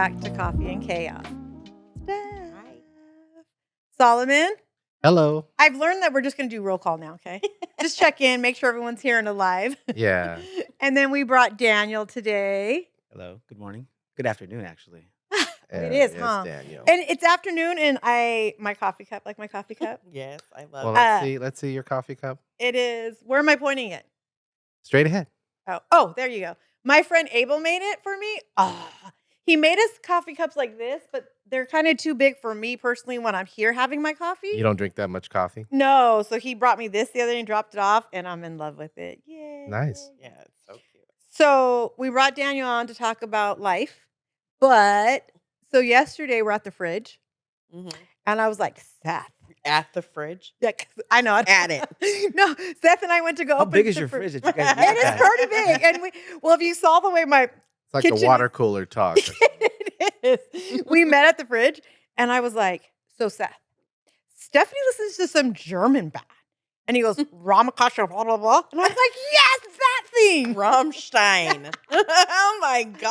back to Coffee and Chaos. Steph. Solomon, Hello. I've learned that we're just going to do roll call now, okay? Just check in, make sure everyone's here and alive. Yeah. And then we brought Daniel today. Hello. Good morning. Good afternoon, actually. It is, yes, huh? Daniel. And it's afternoon, and my coffee cup, like my coffee cup. Yes, I love Well, it. let's see your coffee cup. It is. Where am I pointing it? Straight ahead. Oh, there you go. My friend Abel made it for me. Oh, he made us coffee cups like this, but they're kind of too big for me personally when I'm here having my coffee. You don't drink that much coffee? No, so he brought me this the other day and dropped it off, and I'm in love with it. Yay. Nice. Yeah, it's so cute. So we brought Daniel on to talk about life, but so yesterday we're at the fridge, and I was like, Seth. At the fridge? Yeah, I know. At it. No, Seth and I went to go How open big is the your fridge. fridge that you guys It is pretty big. And if you saw the way my It's like kitchen the water cooler talk. it is. We met at the fridge, and I was like, so Seth, Stephanie listens to some German band. And he goes, Ramakasha, blah, blah, blah. And I was like, yes, that thing. Rammstein. Oh my God.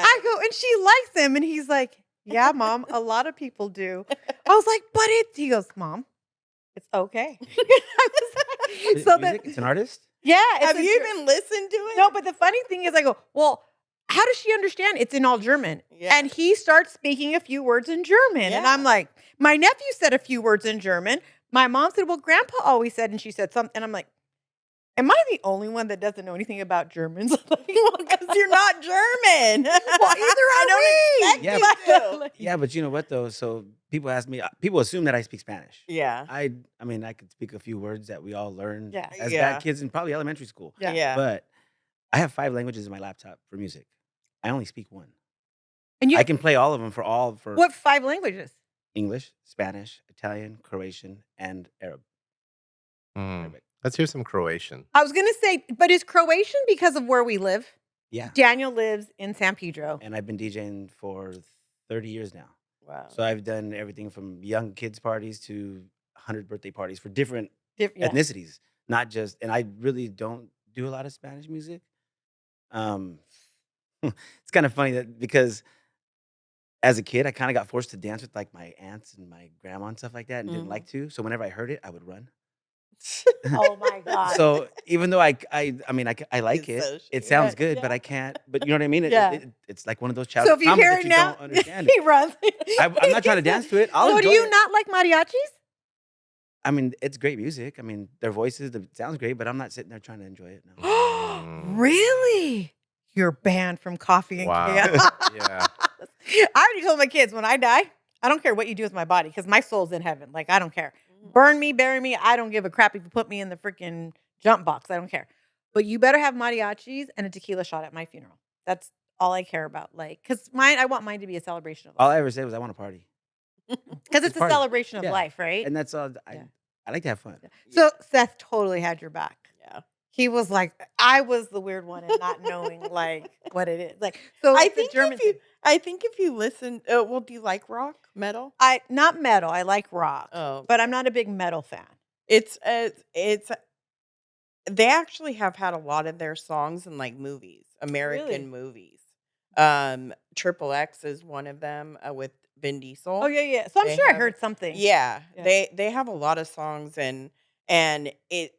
I go, and she likes him. And he's like, yeah, Mom, a lot of people do. I was like, but he goes, Mom, it's okay. I was like, so music? It's an artist? yeah. Have you even listened to it? No, but the funny thing is I go, well, how does she understand? It's in all German. Yeah. And he starts speaking a few words in German. And Yeah. I'm like, my nephew said a few words in German. My mom said, well, Grandpa always said, and she said something. And I'm like, am I the only one that doesn't know anything about Germans? Because you're not German. Well, either are we. Yeah, Yeah. Yeah, but you know what, though? So people ask me, people assume that I speak Spanish. Yeah. I mean, I could speak a few words that we all learned Yeah. as Yeah. bad kids in probably elementary school. Yeah. Yeah. But I have 5 languages in my laptop for music. I only speak 1. And you, I can play all of them for what 5 languages? English, Spanish, Italian, Croatian, and Arabic. Let's hear some Croatian. I was going to say, but is Croatian because of where we live? Yeah. Daniel lives in San Pedro. And I've been DJing for 30 years now. Wow. So I've done everything from young kids parties to 100 birthday parties for different Yeah. ethnicities, not just. And I really don't do a lot of Spanish music. It's kind of funny that because as a kid, I kind of got forced to dance with like my aunts and my grandma and stuff like that, and didn't like to. So whenever I heard it, I would run. Oh, my God. So even though I mean, I like It's it, so it sounds Yeah. good, but I can't. But you know what I mean? Yeah. It's like one of those So childhood if you traumas hear that it you now, don't understand. he runs. I'm not trying to dance to it. I'll So do enjoy you it. not like mariachis? I mean, it's great music. I mean, their voices, it sounds great, but I'm not sitting there trying to enjoy it. No. Really? You're banned from Coffee and Wow. Chaos. Yeah. I already told my kids when I die, I don't care what you do with my body because my soul's in heaven. Like, I don't care. Burn me, bury me. I don't give a crap if you put me in the freaking jump box. I don't care. But you better have mariachis and a tequila shot at my funeral. That's all I care about. Like, because I want mine to be a celebration of All life. I ever said was I want to party. Because it's a party. celebration of Yeah. life, right? And that's all. Yeah. I like to have fun. So Seth totally had your back. Yeah. He was like, I was the weird one and not knowing like what it is. Like, so I it's the think German if you, thing. I think if you listen, well, do you like rock, metal? Not metal. I like rock, Oh, but I'm not a big metal fan. it's they actually have had a lot of their songs in like movies, American Really? movies. Triple X is one of them with Vin Diesel. Oh yeah. So I'm They sure I have- heard something. Yeah, Yeah. they have a lot of songs and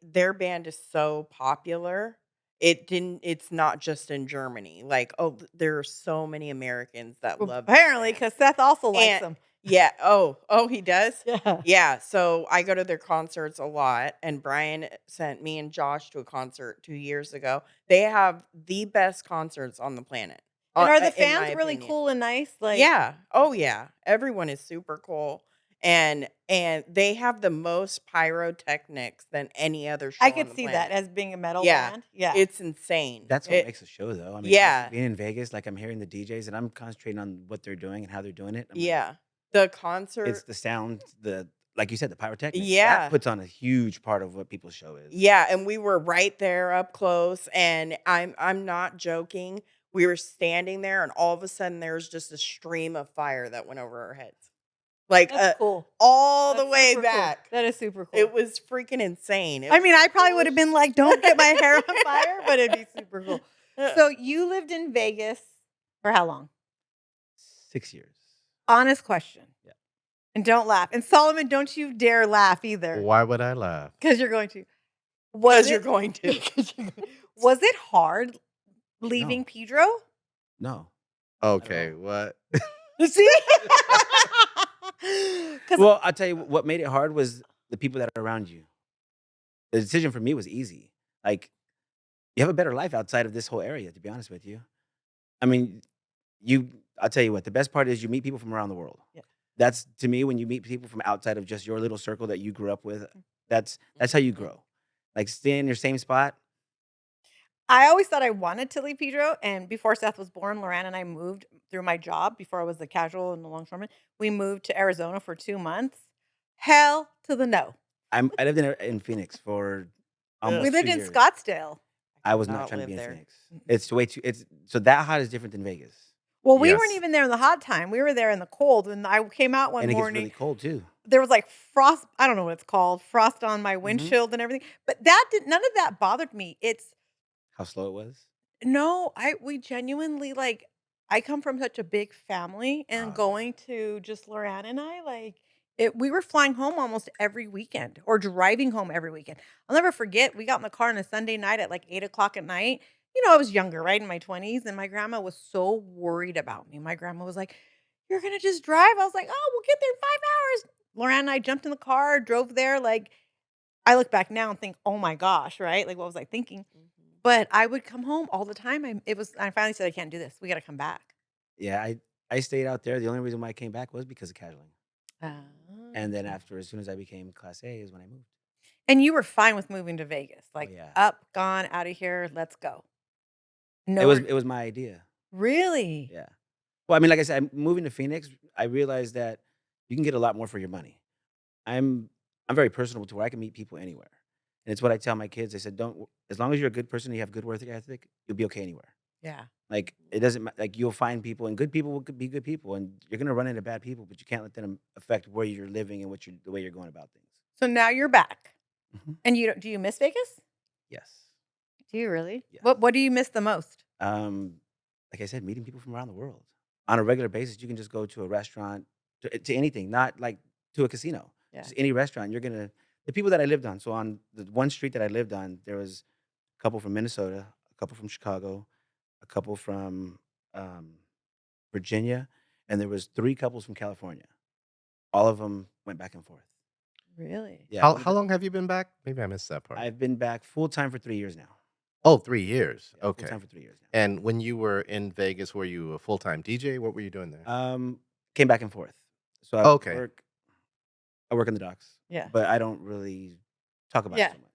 their band is so popular. It's not just in Germany. Like, there are so many Americans that Well, love this apparently, band. because Seth also likes And- them. Yeah. Oh, he does? Yeah. Yeah, so I go to their concerts a lot, and Brian sent me and Josh to a concert 2 years ago. They have the best concerts on the planet. And are the in my fans really opinion. cool and nice? Like, Yeah. Oh, yeah. Everyone is super cool, and they have the most pyrotechnics than any other show. I on could the see planet. that as being a metal Yeah. band. Yeah. It's insane. That's what It- makes a show, though. I mean, Yeah. being in Vegas, like I'm hearing the DJs and I'm concentrating on what they're doing and how they're doing it. I'm like, Yeah. The concert. it's the sound, like you said, the pyrotechnics. Yeah. That puts on a huge part of what people's show is. Yeah, and we were right there up close, and I'm not joking. We were standing there, and all of a sudden, there was just a stream of fire that went over our heads, like That's cool. all the That's way super cool. back. That is super cool. It was freaking insane. It I mean, was I probably cool would have as been like, don't get my hair on fire, but it'd be super cool. So you lived in Vegas for how long? 6 years. Honest question. Yeah. And don't laugh. And Solomon, don't you dare laugh either. Why would I laugh? Because you're going to. Because you're going to. Was it hard leaving No. Pedro? No. Okay, what? See? Well, I'll tell you what made it hard was the people that are around you. The decision for me was easy. Like, you have a better life outside of this whole area, to be honest with you. I mean, I'll tell you what, the best part is you meet people from around the world. Yeah. That's, to me, when you meet people from outside of just your little circle that you grew up with, that's how you grow. Like, stay in your same spot. I always thought I wanted to leave Pedro, and before Seth was born, Loran and I moved through my job. Before I was the casual and the longshoreman, we moved to Arizona for 2 months. Hell to the no. I lived in Phoenix for almost We lived 2 in years. Scottsdale. I was Not not trying to live be in there. Phoenix. It's way too. It's so that hot is different than Vegas, Well, we weren't Yes. even there in the hot time. We were there in the cold. And I came out one and it gets morning. really cold too. There was like frost. I don't know what it's called. Frost on my windshield and everything. But none of that bothered me. It's How slow it was. no, we genuinely like. I come from such a big family, and Oh, going to just Loran and I like it. We were flying home almost every weekend, or driving home every weekend. I'll never forget. We got in the car on a Sunday night at like 8 o'clock at night. You know, I was younger, right, in my 20s, and my grandma was so worried about me. My grandma was like, "You're gonna just drive?" I was like, "Oh, we'll get there in 5 hours." Loran and I jumped in the car, drove there. Like, I look back now and think, "Oh my gosh," right? Like, what was I thinking? But I would come home all the time. I finally said, "I can't do this. We gotta come back." Yeah, I stayed out there. The only reason why I came back was because of casualing. Ah. And then after, as soon as I became Class A, is when I moved. And you were fine with moving to Vegas. Like, yeah. up, gone, out of here, let's go. No, It was my idea. really? Yeah. Well, I mean, like I said, moving to Phoenix, I realized that you can get a lot more for your money. I'm very personable to where I can meet people anywhere. And it's what I tell my kids. I said, don't, as long as you're a good person, you have good work ethic, you'll be okay anywhere. Yeah. Like, it doesn't like you'll find people, and good people will be good people, and you're gonna run into bad people, but you can't let them affect where you're living and the way you're going about things. So now you're back. Mhm. And do you miss Vegas? Yes. Do you really? Yes. What do you miss the most? Like I said, meeting people from around the world on a regular basis. You can just go to a restaurant, to anything, not like to a casino. Yeah. Just any restaurant. The people that I lived on. So on the one street that I lived on, there was a couple from Minnesota, a couple from Chicago, a couple from Virginia, and there was 3 couples from California. All of them went back and forth. Really? Yeah. How long have you been back? Maybe I missed that part. I've been back full time for 3 years now. Oh, 3 years. Yeah, Okay. full time for 3 years now. And when you were in Vegas, were you a full-time DJ? What were you doing there? Came back and forth. So Okay. I work in the docks. Yeah. But I don't really talk about Yeah. it so much.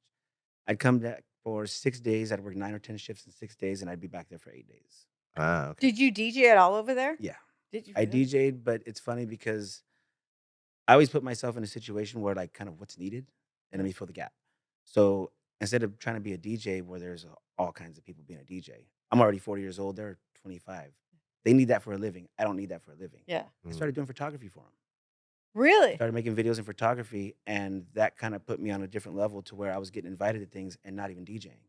I'd come back for 6 days. I'd work 9 or 10 shifts in 6 days, and I'd be back there for 8 days. Ah, okay. Did you DJ at all over there? Yeah. Did you? I really? DJ'd, but it's funny because I always put myself in a situation where, like, kind of what's needed, and let me fill the gap. So instead of trying to be a DJ where there's all kinds of people being a DJ, I'm already 40 years old. They're 25. They need that for a living. I don't need that for a living. Yeah. I started doing photography for them. Really? Started making videos in photography, and that kind of put me on a different level to where I was getting invited to things and not even DJing.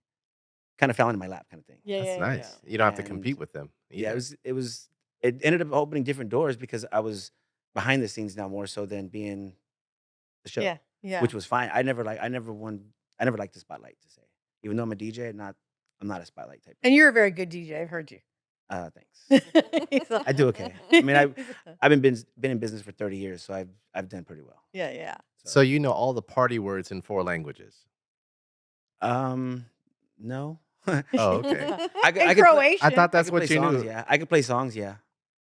Kind of fell into my lap, kind of thing. Yeah. That's yeah, nice. yeah. You don't have to And compete with them. Yeah, either. it ended up opening different doors because I was behind the scenes now more so than being the show. Yeah. Yeah. Which was fine. I never liked the spotlight, to say. Even though I'm a DJ, I'm not a spotlight type. And you're a very good DJ. I've heard you. Thanks. So- I do okay. I mean, I've been in business for 30 years, so I've done pretty well. Yeah. Yeah. So you know all the party words in 4 languages. No. Oh, okay. I In could play- Croatian. I thought that's I could what play you songs, knew. yeah. I could play songs, yeah.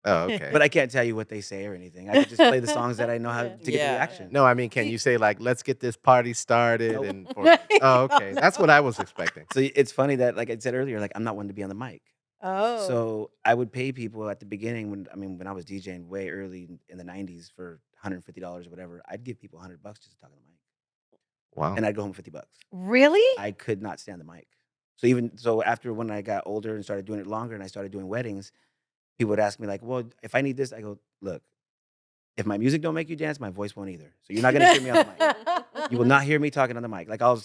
Oh, okay. But I can't tell you what they say or anything. I could just play the songs that I know how to get the Yeah. reaction. No, I mean, can you say like, "Let's get this party started"? Nope. And oh, okay, that's what I was expecting. So it's funny that, like I said earlier, like I'm not one to be on the mic. Oh. So I would pay people at the beginning when I was DJing way early in the 90s for $150 or whatever. I'd give people $100 just to talk on the mic, Wow. and I'd go home with $50. Really? I could not stand the mic. So after when I got older and started doing it longer, and I started doing weddings, people would ask me like, "Well, if I need this," I go, "Look, if my music don't make you dance, my voice won't either. So you're not gonna hear me on the mic. You will not hear me talking on the mic. Like I'll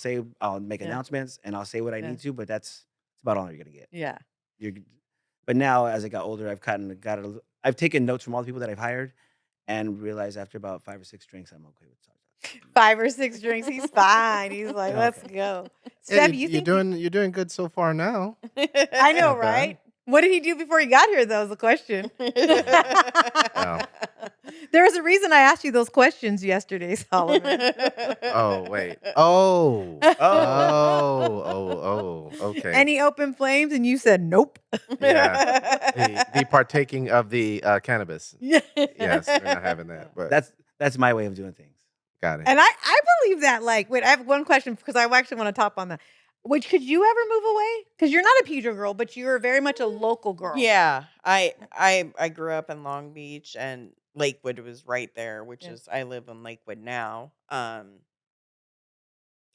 make Yeah. announcements and I'll say what I Yeah. need to, but that's about all you're gonna get. Yeah. But now, as I got older, I've taken notes from all the people that I've hired, and realized after about 5 or 6 drinks, I'm okay with salsa. 5 or 6 drinks, he's fine. He's like, Yeah, let's okay. go. Yeah, Steph, you, you think you're doing good so far now. I know, Not bad. right? What did he do before he got here, though, is the question. Oh. There was a reason I asked you those questions yesterday, Solomon. Oh, wait. Oh. Okay. Any open flames? And you said, nope. Yeah. The partaking of the cannabis. Yeah. Yes, we're not having that. But That's my way of doing things. got it. And I believe that. Like, wait, I have one question because I actually want to top on that. Which could you ever move away? Because you're not a Pedro girl, but you're very much a local girl. Yeah, I grew up in Long Beach, and Lakewood was right there, which Yeah. is I live in Lakewood now.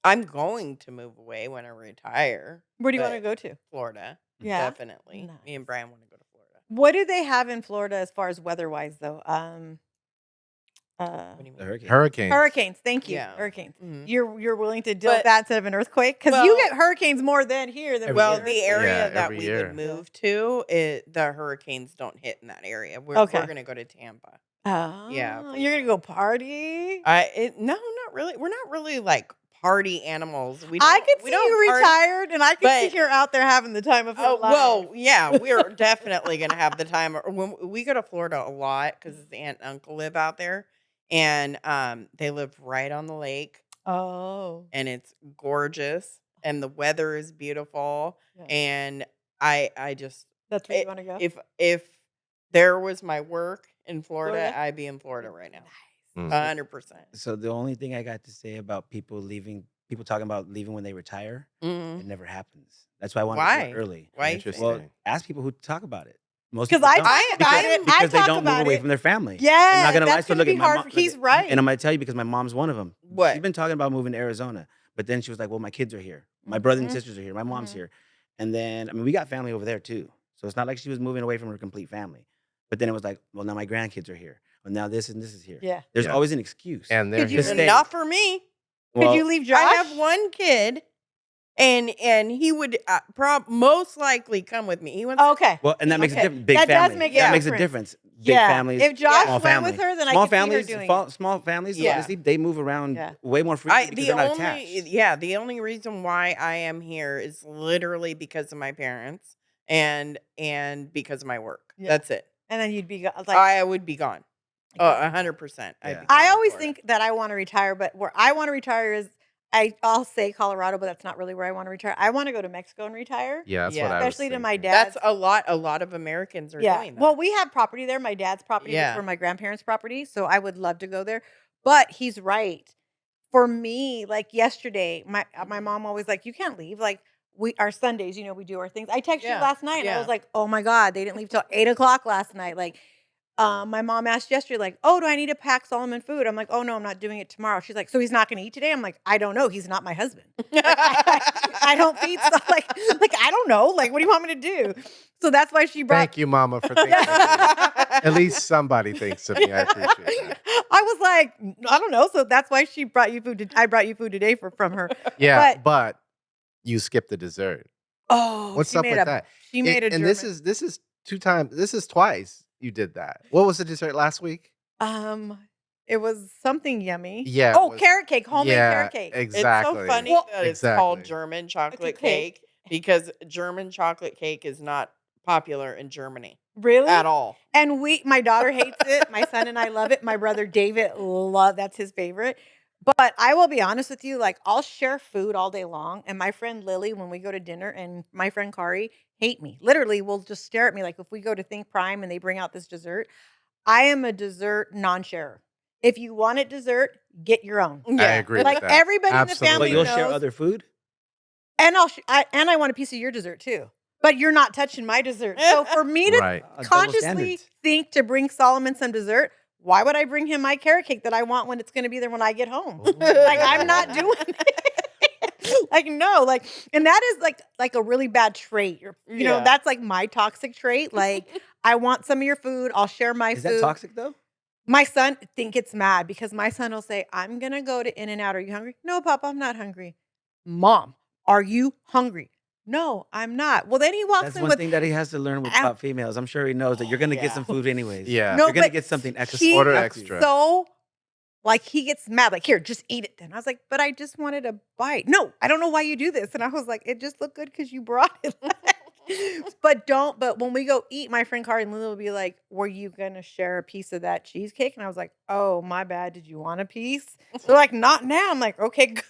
I'm going to move away when I retire. Where do you want to but go to? Florida, Yeah. definitely. Nice. Me and Brian want to go to Florida. What do they have in Florida as far as weather-wise, though? What do you The mean? hurricane. Hurricanes. Hurricanes. Thank you. Yeah. Hurricanes. Mhm. You're willing to deal with But- that instead of an earthquake? Because you well- get hurricanes more than here than Every we Well, get the earthquakes. area Yeah, that every we year. would move to, the hurricanes don't hit in that area. We're Okay. gonna go to Tampa. Oh, Yeah. you're gonna go party. No, not really. We're not really like party animals. I could see you party- retired, and I could see but- you out there having the time of your Oh life. well, yeah, we're definitely gonna have the time. When we go to Florida a lot because his aunt and uncle live out there, and they live right on the lake, Oh, and it's gorgeous, and the weather is beautiful, Yeah. and I just that's where you want to go. if there was my work in Florida, Florida? I'd be in Florida right now, Mm. 100%. So the only thing I got to say about people talking about leaving when they retire, Mhm. it never happens. That's why I want to Why? do it early. Why? Interesting. Well, ask people who talk about it. Most Because people I don't. talk about it. I because they talk don't move about away it. from their family. Yeah, I'm not gonna lie. that's So gonna look be at my hard. mom. He's right. And I'm gonna tell you because my mom's one of them. What? She's been talking about moving to Arizona, but then she was like, "Well, my kids are here. My brother and Mhm. sisters are here. My mom's Mhm. here." And then we got family over there too. So it's not like she was moving away from her complete family. But then it was like, "Well, now my grandkids are here. Well, now this and this is here." Yeah. There's Yeah. always an excuse. And they're Could you here. stay. Not for me. Well, Could you leave Josh? I have one kid, and he would most likely come with me. He wants. Okay. Well, and that makes Okay. a difference. Big That does family. make a that makes a difference. difference. Big Yeah. families. If Josh small went family. with her, then I small could see her families, doing small, it. small families. Yeah. Honestly, they move around Yeah. way more freely because the they're not only attached. the only reason why I am here is literally because of my parents and because of my work. Yeah. That's it. And then you'd be like, I would be gone. Oh, 100%. I'd Yeah. be gone I in always Florida. think that I want to retire, but where I want to retire is I'll say Colorado, but that's not really where I want to retire. I want to go to Mexico and retire. Yeah, that's Yeah. what I was Especially to my thinking. dad. That's a lot of Americans are doing that. Well, we have property there. My dad's property Yeah. was for my grandparents' property, so I would love to go there. But he's right. For me, like yesterday, my mom always like, you can't leave. Like our Sundays, we do our things. I texted you Yeah, last night. And I yeah. was like, oh my God, they didn't leave till 8:00 last night. Like, my mom asked yesterday, like, oh, do I need to pack Solomon food? I'm like, oh no, I'm not doing it tomorrow. She's like, so he's not going to eat today? I'm like, I don't know. He's not my husband. I don't feed stuff like I don't know. Like, what do you want me to do? So that's why she brought. Thank you, Mama, for thinking of me. At least somebody thinks of me. I appreciate that. I was like, I don't know. So that's why she brought you food. I brought you food today from her. Yeah, But- but you skipped the dessert. Oh, What's she up made with a- that? She made a and German. this is 2 times. This is twice you did that. What was the dessert last week? It was something yummy. Yeah, it Oh, was- carrot cake, homemade yeah, carrot cake. exactly. It's so funny Well- that it's called Exactly. German chocolate cake. cake because German chocolate cake is not popular in Germany Really? at all. And my daughter hates it. My son and I love it. My brother David that's his favorite. But I will be honest with you, like I'll share food all day long. And my friend Lily, when we go to dinner, and my friend Kari hate me. Literally, will just stare at me. Like if we go to Think Prime and they bring out this dessert, I am a dessert non-sharer. If you want it dessert, get your own. I agree Like with that. everybody in the Absolutely. But family you'll knows. share other food. And I want a piece of your dessert too. But you're not touching my dessert. So for me to Right. Double consciously standards. think to bring Solomon some dessert, why would I bring him my carrot cake that I want when it's going to be there when I get home? Like I'm not doing it. Like no, like, and that is like a really bad trait. You know, Yeah. that's like my toxic trait. Like I want some of your food. I'll share my Is food. that toxic though? My son gets mad because my son will say, I'm going to go to In-N-Out. Are you hungry? No, Papa, I'm not hungry. Mom, are you hungry? no, I'm not. Well, then he walks That's in one with, thing that he has to learn with am- top females. I'm sure he knows that you're gonna get some Yeah. food anyways. Yeah. no, You're gonna but get something extra. Just order he Have to. extra. so like he gets mad, like, here, just eat it then. I was like, but I just wanted a bite. No, I don't know why you do this. And I was like, it just looked good because you brought it. But when we go eat, my friend Carly and Lily will be like, were you gonna share a piece of that cheesecake? And I was like, oh, my bad. Did you want a piece? They're like, not now. I'm like, okay, good.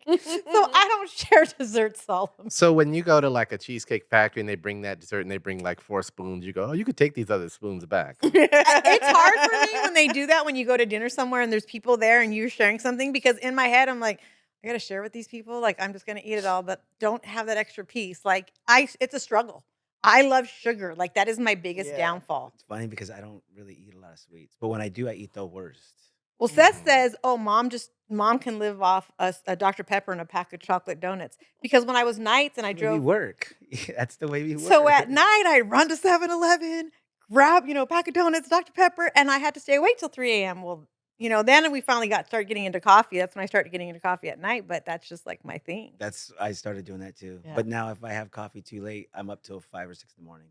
So I don't share dessert solemn. So when you go to like a cheesecake factory and they bring that dessert and they bring like 4 spoons, you go, oh, you could take these other spoons back. It's hard for me when they do that, when you go to dinner somewhere and there's people there and you're sharing something, because in my head I'm like, I gotta share with these people. Like, I'm just gonna eat it all, but don't have that extra piece. Like, it's a struggle. I love sugar. Like, that is my biggest Yeah. downfall. It's funny because I don't really eat a lot of sweets, but when I do, I eat the worst. Well, Seth Mhm. says, "Oh, mom can live off a Dr. Pepper and a pack of chocolate donuts." Because when I was nights and I That's the way we drove, work. That's the way we work. so at night I run to 7-Eleven, grab a pack of donuts, Dr. Pepper, and I had to stay awake till 3 a.m. Well, then we finally started getting into coffee. That's when I started getting into coffee at night. But that's just like my thing. I started doing that too. Yeah. But now if I have coffee too late, I'm up till 5 or 6 in the morning.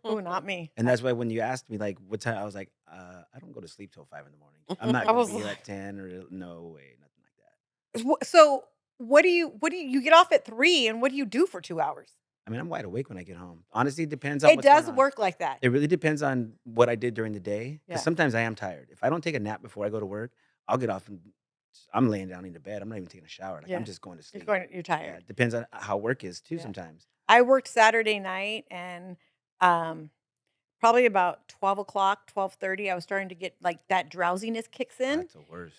Oh, not me. And that's why when you asked me like what time, I was like, I don't go to sleep till 5 in the morning. I'm not I gonna was be here like- at 10 or no way, nothing like that. So what do you get off at 3, and what do you do for 2 hours? I mean, I'm wide awake when I get home. Honestly, it depends on It what's going does on. work like that. It really depends on what I did during the day. Because Yeah. sometimes I am tired. If I don't take a nap before I go to work, I'll get off and I'm laying down in the bed. I'm not even taking a shower. Like Yeah. I'm just going to sleep. You're Yeah, tired. it depends on how work is too Yeah. sometimes. I worked Saturday night, and probably about 12 o'clock, 12:30, I was starting to get like that drowsiness kicks in. That's the worst.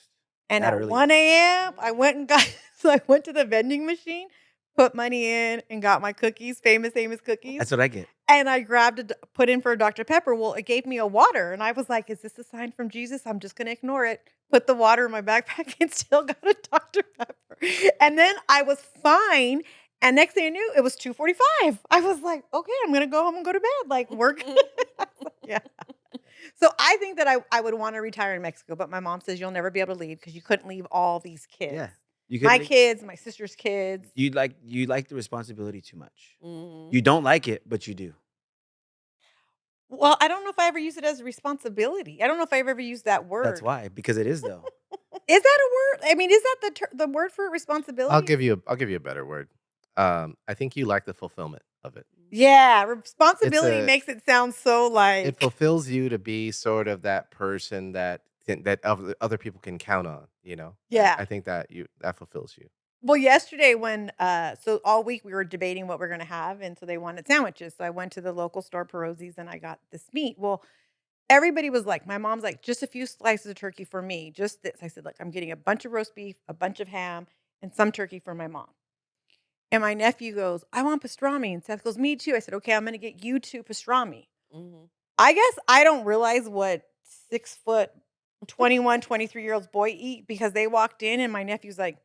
And that at early. 1 a.m., I went and got, so I went to the vending machine, put money in, and got my cookies, famous Amos cookies. That's what I get. And I put in for a Dr. Pepper. Well, it gave me a water. And I was like, is this a sign from Jesus? I'm just going to ignore it. Put the water in my backpack and still got a Dr. Pepper. And then I was fine. And next thing I knew, it was 2:45. I was like, okay, I'm going to go home and go to bed. Like, work. Yeah. So I think that I would want to retire in Mexico. But my mom says you'll never be able to leave because you couldn't leave all these kids. Yeah. You My could kids, my sister's kids. you like the responsibility too much. Mhm. You don't like it, but you do. Well, I don't know if I ever use it as a responsibility. I don't know if I've ever used that word. That's why. Because it is though. Is that a word? I mean, is that the word for responsibility? I'll give you a better word. I think you like the fulfillment of it. Yeah, responsibility It's a- makes it sound so like. It fulfills you to be sort of that person that other people can count on. Yeah. I think that fulfills you. Well, yesterday when so all week we were debating what we're gonna have, and so they wanted sandwiches. So I went to the local store, Perozzi's, and I got this meat. Well, everybody was like, my mom's like, just a few slices of turkey for me, just this. I said, look, I'm getting a bunch of roast beef, a bunch of ham, and some turkey for my mom. And my nephew goes, I want pastrami. And Seth goes, me too. I said, okay, I'm gonna get you 2 pastrami. Mhm. I guess I don't realize what 6 foot, 21, 23-year-olds boy eat, because they walked in and my nephew's like,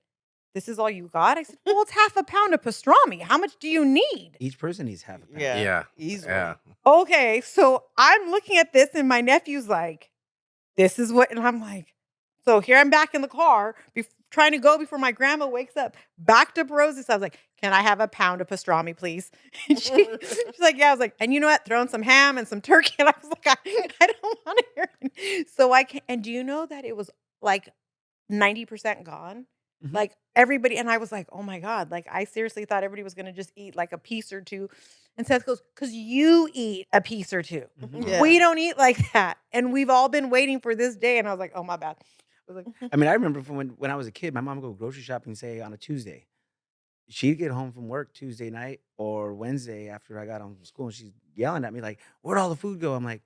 this is all you got? I said, well, it's half a pound of pastrami. How much do you need? Each person needs half a pound. Yeah. Yeah. Easily. Yeah. Okay, so I'm looking at this and my nephew's like, this is what, and I'm like, so here I'm back in the car, trying to go before my grandma wakes up, back to Rosie. So I was like, can I have a pound of pastrami, please? And she's like, yeah. I was like, and you know what? Throw in some ham and some turkey. And I was like, I don't want to hear it. So I can, and do you know that it was like 90% gone? Mhm. Like everybody, and I was like, oh my God, like I seriously thought everybody was going to just eat like a piece or two. And Seth goes, because you eat a piece or two. Mhm. Yeah. We don't eat like that. And we've all been waiting for this day. And I was like, oh, my bad. I was like, I mean, I remember from when I was a kid, my mom would go grocery shopping, say on a Tuesday. She'd get home from work Tuesday night or Wednesday after I got home from school, and she's yelling at me like, where'd all the food go? I'm like,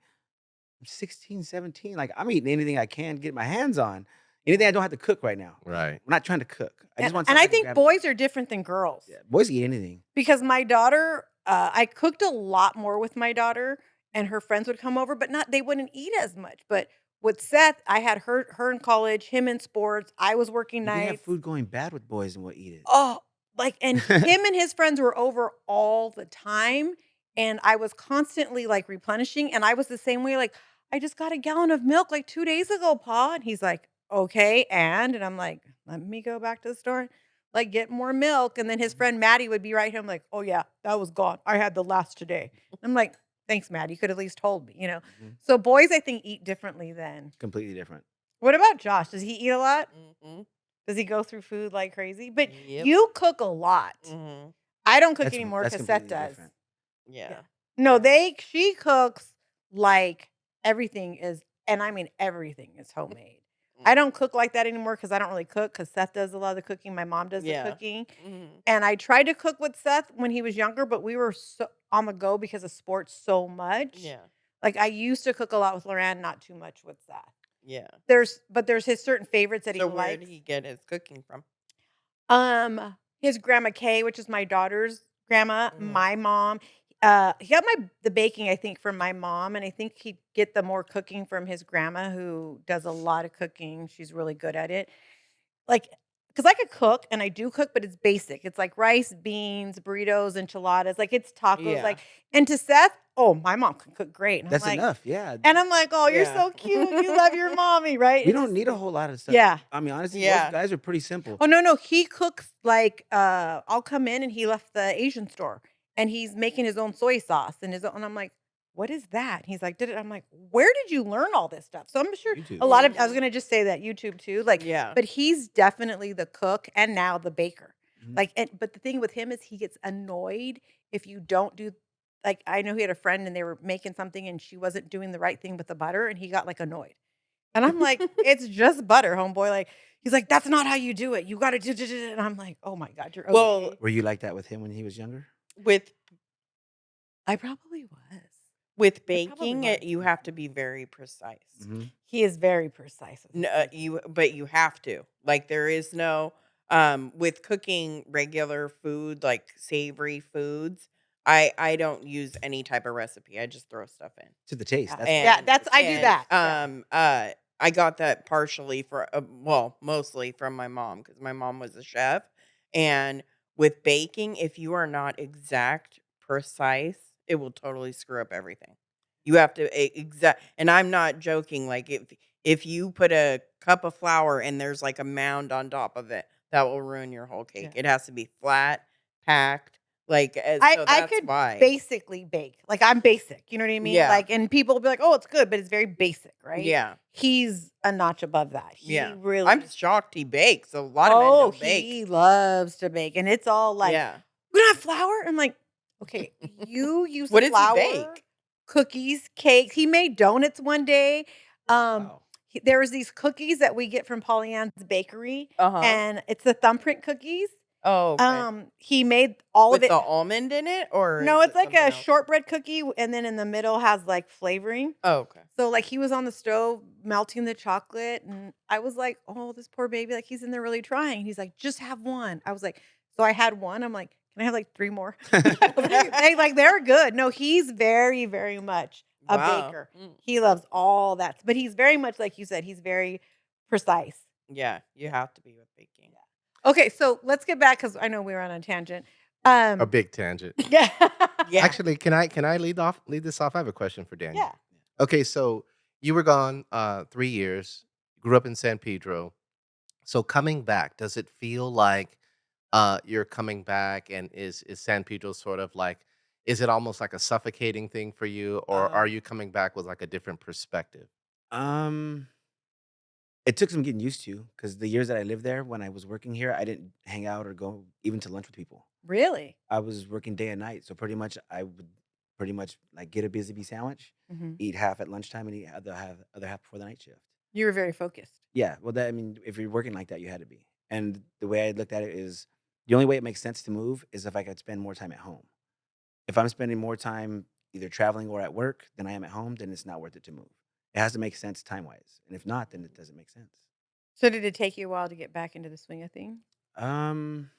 I'm 16, 17. Like, I'm eating anything I can get my hands on. Anything I don't have to cook right now. Right. I'm not trying to cook. I just want and I something to think grab boys are different than girls. Yeah, boys eat anything. Because my daughter, I cooked a lot more with my daughter, and her friends would come over, but they wouldn't eat as much. But with Seth, I had her in college, him in sports. I was working We have nights. food going bad with boys and we'll eat it. Oh, like, and him and his friends were over all the time. And I was constantly like replenishing. And I was the same way. Like, I just got a gallon of milk like 2 days ago, Pa. And he's like, okay. And I'm like, let me go back to the store. like get more milk. And then his friend Maddie would be right home like, oh yeah, that was gone. I had the last today. I'm like, thanks, Maddie. You could at least told me, Mhm. So boys, I think, eat differently then. Completely different. What about Josh? Does he eat a lot? hmm Does he go through food like crazy? But Yep. you cook a lot. hmm I don't cook That's anymore that's because Seth completely does. different. Yeah. Yeah. No, Yeah. she cooks like everything is, and I mean everything is homemade. I don't cook like that anymore because I don't really cook because Seth does a lot of the cooking. My mom does the Yeah. cooking. hmm And I tried to cook with Seth when he was younger, but we were so on the go because of sports so much. Yeah. Like I used to cook a lot with Loran, not too much with Seth. Yeah. There's his certain favorites that he So where did likes. he get his cooking from? His grandma Kay, which is my daughter's grandma, Mhm. my mom. He got the baking, I think, from my mom, and I think he'd get the more cooking from his grandma, who does a lot of cooking. She's really good at it. Like, because I could cook, and I do cook, but it's basic. It's like rice, beans, burritos, enchiladas. Like it's tacos. Yeah. Like, and to Seth, oh, my mom can cook great, and That's enough. Yeah. I'm like, oh, you're Yeah. so cute. You love your mommy, right? We It's don't just- need a whole lot of stuff. Yeah. I mean, honestly, Yeah. most guys are pretty simple. Oh no, he cooks like I'll come in and he left the Asian store and he's making his own soy sauce and and I'm like, what is that? He's like, did it? I'm like, where did you learn all this stuff? So I'm sure YouTube. a lot of I was Mhm. gonna just say that YouTube too. Like, Yeah. but he's definitely the cook and now the baker. Mhm. Like, but the thing with him is he gets annoyed if you don't do like I know he had a friend and they were making something and she wasn't doing the right thing with the butter and he got like annoyed. And I'm like, it's just butter, homeboy. Like, he's like, that's not how you do it. You got to do. And I'm like, oh my God, you're okay. Well, Were you like that with him when he was younger? with I probably was. with I probably baking, was. you have to be very precise. Mhm. He is very precise. With his baking. But you have to. Like there is no with cooking regular food, like savory foods. I don't use any type of recipe. I just throw stuff in. To the taste. Yeah. That's Yeah, And that's I do that. Yeah. I got that partially well, mostly from my mom because my mom was a chef. And with baking, if you are not exact, precise, it will totally screw up everything. You have to exact, and I'm not joking. Like if you put a cup of flour and there's like a mound on top of it, that will ruin your whole cake. Yeah. It has to be flat, packed. Like so I that's could why. basically bake. Like I'm basic. You know what I mean? Yeah. Like, and people will be like, oh, it's good, but it's very basic, right? Yeah. He's a notch above that. He Yeah. really I'm shocked he bakes. A lot of men Oh, don't bake. he loves to bake. And it's all like, Yeah. we don't have flour. I'm like, okay, you use What the does he flour, bake? cookies, cakes. He made donuts one day. wow. There was these cookies that we get from Pollyanna's Bakery, Uh-huh. and it's the thumbprint cookies. Oh, okay. He made all With of it. the almond in it, or No, is it's it like something a else? shortbread cookie, and then in the middle has like flavoring. Oh, okay. So like he was on the stove melting the chocolate, and I was like, "Oh, this poor baby, like he's in there really trying." He's like, "Just have one." I was like, so I had one. I'm like, "Can I have like 3 more?" They're good. No, he's very, very much a Wow. baker. He loves all that, but he's very much like you said. He's very precise. Yeah, you have to be with baking. Okay, so let's get back because I know we were on a tangent. A big tangent. Yeah, Yeah. Actually, can I lead this off? I have a question for Daniel. yeah. Okay, so you were gone 3 years, grew up in San Pedro. So coming back, does it feel like you're coming back, and is San Pedro sort of like, is it almost like a suffocating thing for you, or are you coming back with like a different perspective? Um, it took some getting used to because the years that I lived there, when I was working here, I didn't hang out or go even to lunch with people. Really? I was working day and night, so pretty much I would pretty much like get a busy bee sandwich, Mhm. eat half at lunchtime, and eat other half before the night shift. You were very focused. Yeah, well, that I mean, if you're working like that, you had to be. And the way I looked at it is, the only way it makes sense to move is if I could spend more time at home. If I'm spending more time either traveling or at work than I am at home, then it's not worth it to move. It has to make sense time wise, and if not, then it doesn't make sense. So did it take you a while to get back into the swing of things? Um,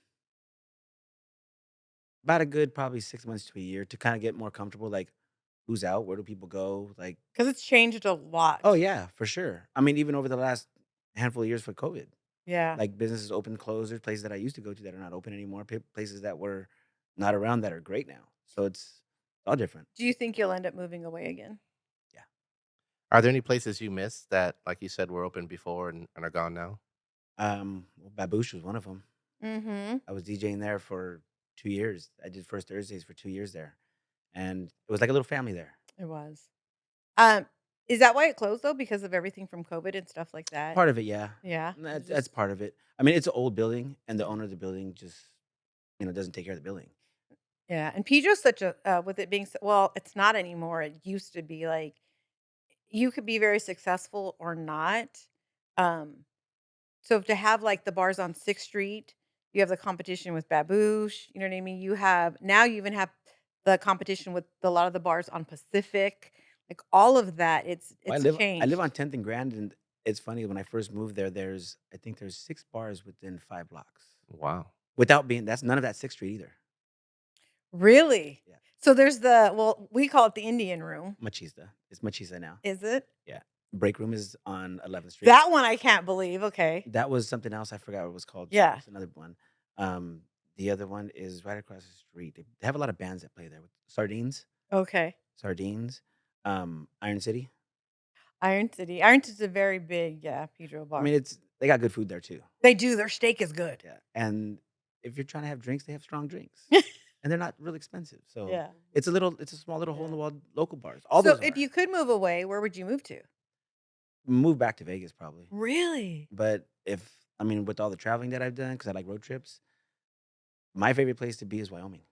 about a good probably 6 months to a year to kind of get more comfortable. Like, who's out? Where do people go? Like, Because it's changed a lot. oh yeah, for sure. I mean, even over the last handful of years for COVID, Yeah. like businesses open, closed. There's places that I used to go to that are not open anymore. Places that were not around that are great now. So it's all different. Do you think you'll end up moving away again? Yeah. Are there any places you miss that, like you said, were open before and are gone now? Well, Baboosh was one of them. Mm-hmm. I was DJing there for 2 years. I did First Thursdays for 2 years there, and it was like a little family there. It was. Um, is that why it closed though? Because of everything from COVID and stuff like that? Part of it, yeah. Yeah. That's It's that's just part of it. I mean, it's an old building, and the yeah. owner of the building just doesn't take care of the building. Yeah. And Pedro's such a with it being well, it's not anymore. It used to be like you could be very successful or not. Um, so to have like the bars on 6th Street, you have the competition with Baboosh, you know what I mean? You have now you even have the competition with a lot of the bars on Pacific. Like all of that, Well, it's I live on changed. 10th and Grand, and it's funny when I first moved there. I think there's 6 bars within 5 blocks. Wow. Without being that's none of that 6th Street either. Really? Yeah, So there's well, we call it the Indian room. Machista. It's Machista now. Is it? Yeah, Break Room is on 11th Street. That one I can't believe. Okay. That was something else. I forgot what it was called. Yeah. It's another one. Um, the other one is right across the street. They have a lot of bands that play there with Okay. Sardines, Iron City. Iron City. Iron City's a very big, yeah, Pedro I bar. mean, they got good food there too. They do. Their steak is good. Yeah, and if you're trying to have drinks, they have strong drinks, and they're not really expensive. So Yeah. it's a small little hole in the Yeah. wall local bars. All So those if are. you could move away, where would you move to? Move back to Vegas probably, Really? but with all the traveling that I've done because I like road trips, my favorite place to be is Wyoming.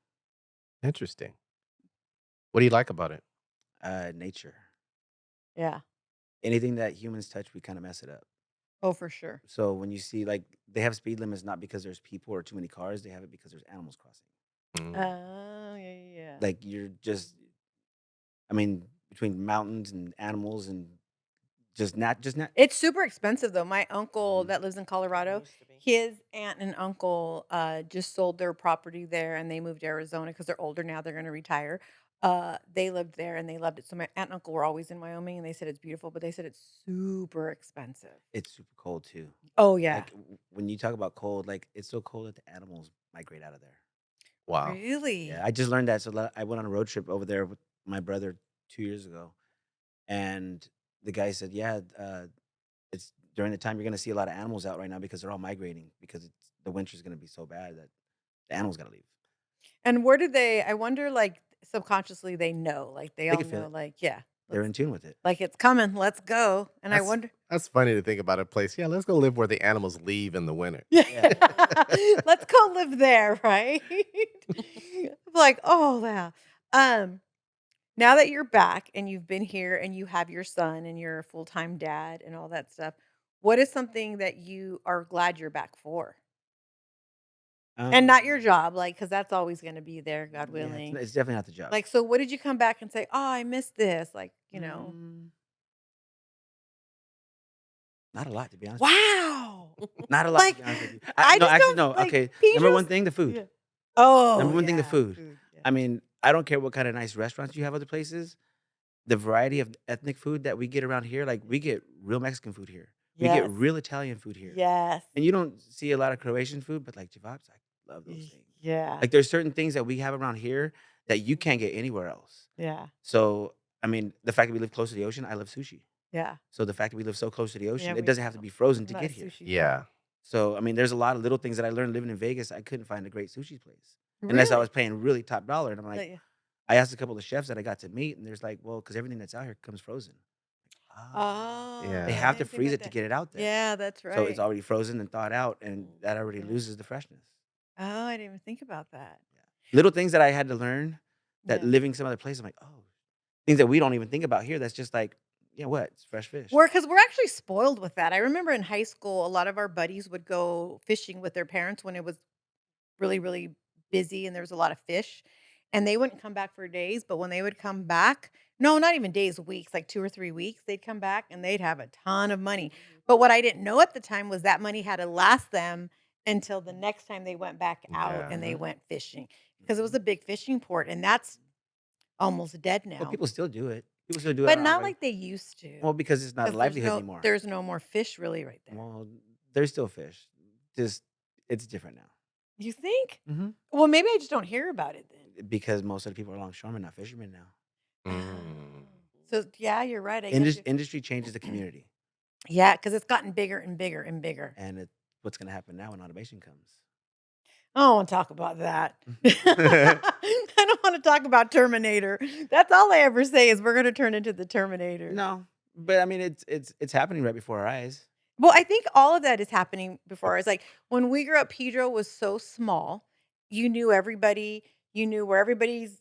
Interesting. What do you like about it? Nature. Yeah. Anything that humans touch, we kind of mess it up. Oh, for sure. So when you see like they have speed limits not because there's people or too many cars, they have it because there's animals crossing. Mm. Oh, yeah, yeah, yeah. Like you're just, between mountains and animals and just not. It's super expensive though. My uncle Mhm. that lives in Colorado, Used to be. his aunt and uncle just sold their property there and they moved to Arizona because they're older now. They're going to retire. They lived there and they loved it. So my aunt and uncle were always in Wyoming and they said it's beautiful, but they said it's super expensive. It's super cold too. Oh yeah. Like when you talk about cold, like it's so cold that the animals migrate out of there. Wow. Really? Yeah, I just learned that. So I went on a road trip over there with my brother 2 years ago, and the guy said, "Yeah, it's during the time you're going to see a lot of animals out right now because they're all migrating because the winter's going to be so bad that the animals got to leave. And where do they I wonder like subconsciously they know. Like they They all can feel know it. like yeah. They're in tune with it. Like it's coming. Let's go. And I That's wonder that's funny to think about a place. Yeah, let's go live where the animals leave in the winter. Yeah. Let's go live there, right? Like, oh yeah. Um, now that you're back and you've been here and you have your son and you're a full-time dad and all that stuff, what is something that you are glad you're back for? And not your Um, job, like, because that's always gonna be there, God yeah, willing. it's definitely not the job. Like, so what did you come back and say, "Oh, I missed this," like, Mm, not a lot, to be honest with Wow! you. Not a lot, to Like, be honest with you. I No, just actually, don't no. like, Okay, number one Pedro's thing, the food. yeah. Oh, Number one thing, the yeah, food. yeah. I mean, I don't care what kind of nice restaurants you have other places. The variety of ethnic food that we get around here, like we get real Mexican food here. We get Yes. real Italian food here. Yes. And you don't see a lot of Croatian food, but like kebabs, I love those Y things. yeah. Like there's certain things that we have around here that you can't get anywhere else. Yeah. So, the fact that we live close to the ocean, I love sushi. Yeah. So the fact that we live so close to the ocean, Yeah, it we doesn't have to be frozen to not a get here. sushi fan. Yeah. So, there's a lot of little things that I learned living in Vegas. I couldn't find a great sushi place unless I Really? was paying really top dollar. And I'm Like, like, yeah. I asked a couple of chefs that I got to meet, and there's like, well, because everything that's out here comes frozen. Ah, Oh, they Yeah. have I to didn't think freeze about it to that. get it out there. Yeah, that's So it's right. already frozen and thawed out, and that already Yeah. loses the freshness. Oh, I didn't even think about that. Yeah. Little things that I had to learn that Yeah. living some other place, I'm like, oh, things that we don't even think about here. That's just like, yeah, what? It's fresh fish. Because we're actually spoiled with that. I remember in high school, a lot of our buddies would go fishing with their parents when it was really, really busy and there was a lot of fish. And they wouldn't come back for days, but when they would come back, no, not even days, weeks, like 2 or 3 weeks, they'd come back and they'd have a ton of money. But what I didn't know at the time was that money had to last them until the next time they went back out Yeah. and they Mhm. went fishing because it was Mhm. a big fishing port and that's almost dead Well, now. people still do it. People still do it But on not our. like they used to. Well, because it's not a Because livelihood anymore. there's no more fish really right there. Well, there's still fish. Just it's different now. You think? Mm-hmm. Well, maybe I just don't hear about it then. Because most of the people are longshoremen, not fishermen now. Mm. So yeah, you're right. I guess Industry changes the community, yeah, because it's gotten bigger and bigger and bigger. and what's going to happen now when automation comes? I don't want to talk about that. I don't want to talk about Terminator. That's all I ever say is we're going to turn into the Terminator. No, but I mean, it's happening right before our eyes. Well, I think all of that is happening before us. Like when we grew up, Pedro was so small. You knew everybody. You knew where everybody's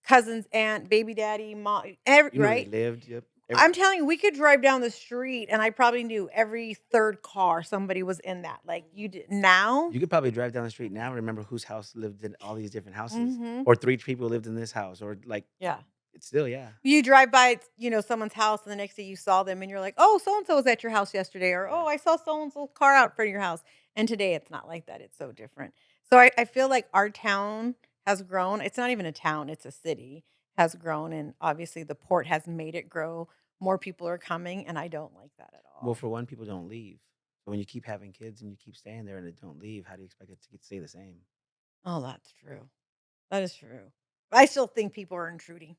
cousins, aunt, baby daddy, mom, You know where they right? lived. Yep. I'm telling you, we could drive down the street and I probably knew every third car somebody was in that. Like you did now. You could probably drive down the street now and remember whose house lived in all these different houses, Hmm. or 3 people lived in this house, or like Yeah. it's still, yeah. You drive by, someone's house, and the next day you saw them, and you're like, "Oh, so and so was at your house yesterday," or Yeah. "Oh, I saw so and so's car out front of your house." And today, it's not like that. It's so different. So I feel like our town has grown. It's not even a town; it's a city has grown, and obviously the port has made it grow. More people are coming, and I don't like that at Well, all. for one, people don't leave. So when you keep having kids and you keep staying there and they don't leave, how do you expect it to stay the same? Oh, that's true. That is true. I still think people are intruding.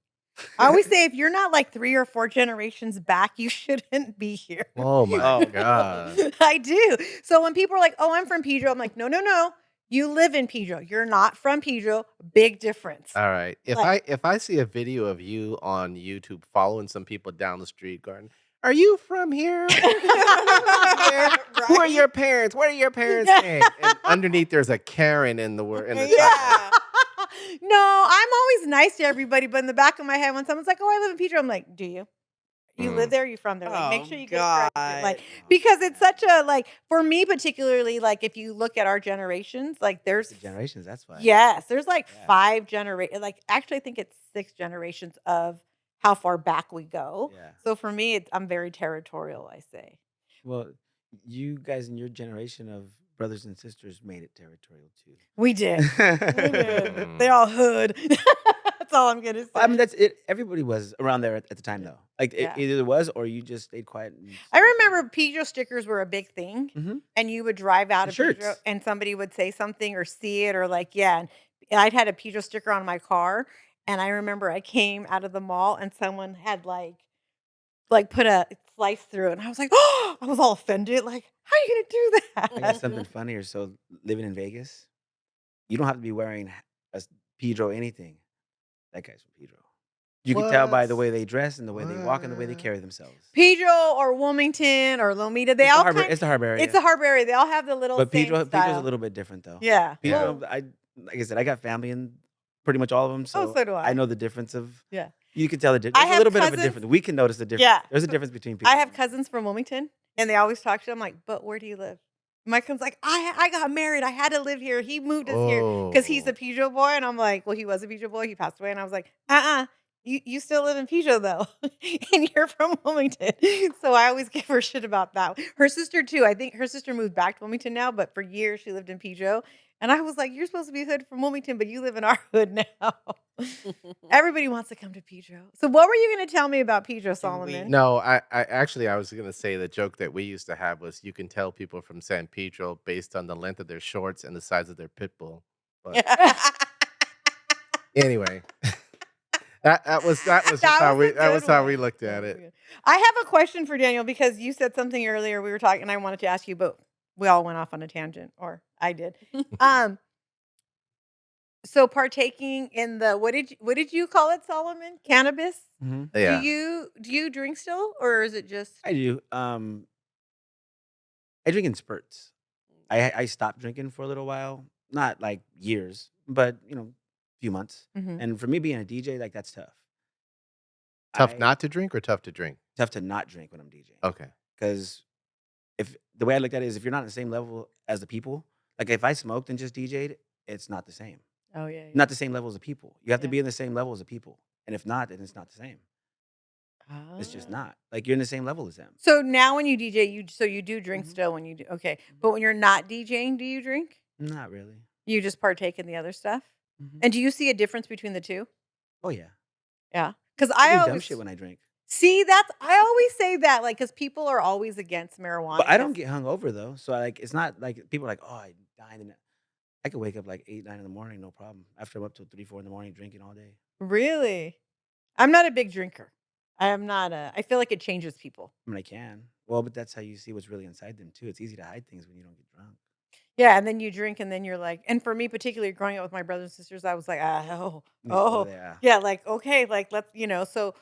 I always say if you're not like 3 or 4 generations back, you shouldn't be here. Oh my Oh, god. I do. So when people are like, "Oh, I'm from Pedro," I'm like, "No, no, no. You live in Pedro. You're not from Pedro. Big difference." All right. If Like, I see a video of you on YouTube following some people down the street going, "Are you from here? Where did you live here? Who are Right? your parents? What are your parents' yeah. name?" And underneath there's a Karen in the title. Yeah. No, I'm always nice to everybody, but in the back of my head, when someone's like, "Oh, I live in Pedro," I'm like, "Do you? You live Mm. there? You from there? Like, make Oh sure you get it corrected." Like, God. Oh, because it's man. such a like for me particularly, like if you look at our generations, like there's The generations, that's why. yes, there's like Yeah. 5 like actually I think it's 6 generations of how far back we go. Yeah. So for me, I'm very territorial, I say. Well, you guys in your generation of brothers and sisters made it territorial too. We did. We did. They Mm. all hood. That's all I'm gonna I mean, say. that's it. Everybody was around there at the time, Yeah. though. Like it Yeah. either was, or you just stayed quiet and I stayed remember Pedro stickers were a big thing, hmm and you would drive out And of Pedro, shirts. and somebody would say something or see it or like, yeah, and I'd had a Pedro sticker on my car, and I remember I came out of the mall and someone had like put a slice through it, and I was like, "Oh!" I was all offended, like, "How are you gonna do I got that?" something funnier. So living in Vegas, you don't have to be wearing a Pedro anything. That guy's from Pedro. You can tell by What? the way they dress and the way they walk and the way they What? carry themselves. Pedro or Wilmington or Lomita, they It's the all harbor. kind It's the harbor it's area. a harbor area, they all have the little But same Pedro's a style. little bit different though. Yeah. Yeah. Pedro, I like I said, I got family in pretty much all of them, Oh, so so do I I. know the difference of. Yeah. You can tell the difference. I There's a have little bit of a cousins difference. We can notice the difference. yeah. There's a difference between people. I have cousins from Wilmington, and they always talk to I'm like, "But where do you live?" My cousin's like, I got married. I had to live here. He moved us here because he's a Oh. Pijo boy." And I'm like, "Well, he was a Pijo boy. He passed away." And I was like, "Uh-uh. You still live in Pijo, though. And you're from Wilmington." So I always give her shit about that. Her sister, too. I think her sister moved back to Wilmington now, but for years she lived in Pijo. And I was like, "You're supposed to be hood from Wilmington, but you live in our hood now." Everybody wants to come to Pijo. So what were you going to tell me about Pijo, Do we? Solomon? No, I was gonna say the joke that we used to have was you can tell people from San Pedro based on the length of their shorts and the size of their pit bull. But anyway, that was just That how was we a that good was how we one. looked That at was it. good. I have a question for Daniel because you said something earlier. We were talking, and I wanted to ask you, but we all went off on a tangent, or I did. Um, so partaking in the what did you call it, Solomon? Cannabis? Mhm. Do Yeah. you drink still, or is it just I do. I drink in spurts. I stopped drinking for a little while, not like years, but a few months. Mhm. And for me being a DJ, like that's tough. Tough I not to drink or tough to drink? tough to not drink when I'm DJing Okay. because if the way I look at it is if you're not on the same level as the people, like if I smoked and just DJ'd, it's not the same. Oh yeah, yeah. Not the same level as the people. You have to Yeah. be in the same level as the people, and if not, then it's not the same. It's just Ah. not. Like you're in the same level as them. So now when you DJ, you do drink Mhm. still when you do okay. Mhm. But when you're not DJing, do you drink? Not really. You just partake in the other stuff? Mhm. And do you see a difference between the 2? Oh yeah. Yeah. Because I I do dumb shit always when I drink, see that's I always say that, like, because people are always against marijuana. but I don't 'Cause get hungover though. So like, it's not like people are like, oh, I died in it. I could wake up like 8, 9 in the morning, no problem. After I'm up till 3, 4 in the morning drinking all day. really? I'm not a big drinker. I am not a. I feel like it changes people. I mean, I can. Well, but that's how you see what's really inside them too. It's easy to hide things when you don't get drunk. Yeah, and then you drink, and then you're like, and for me particularly, growing up with my brothers and sisters, I was like, Oh, oh, yeah. yeah, like okay, like let's, so,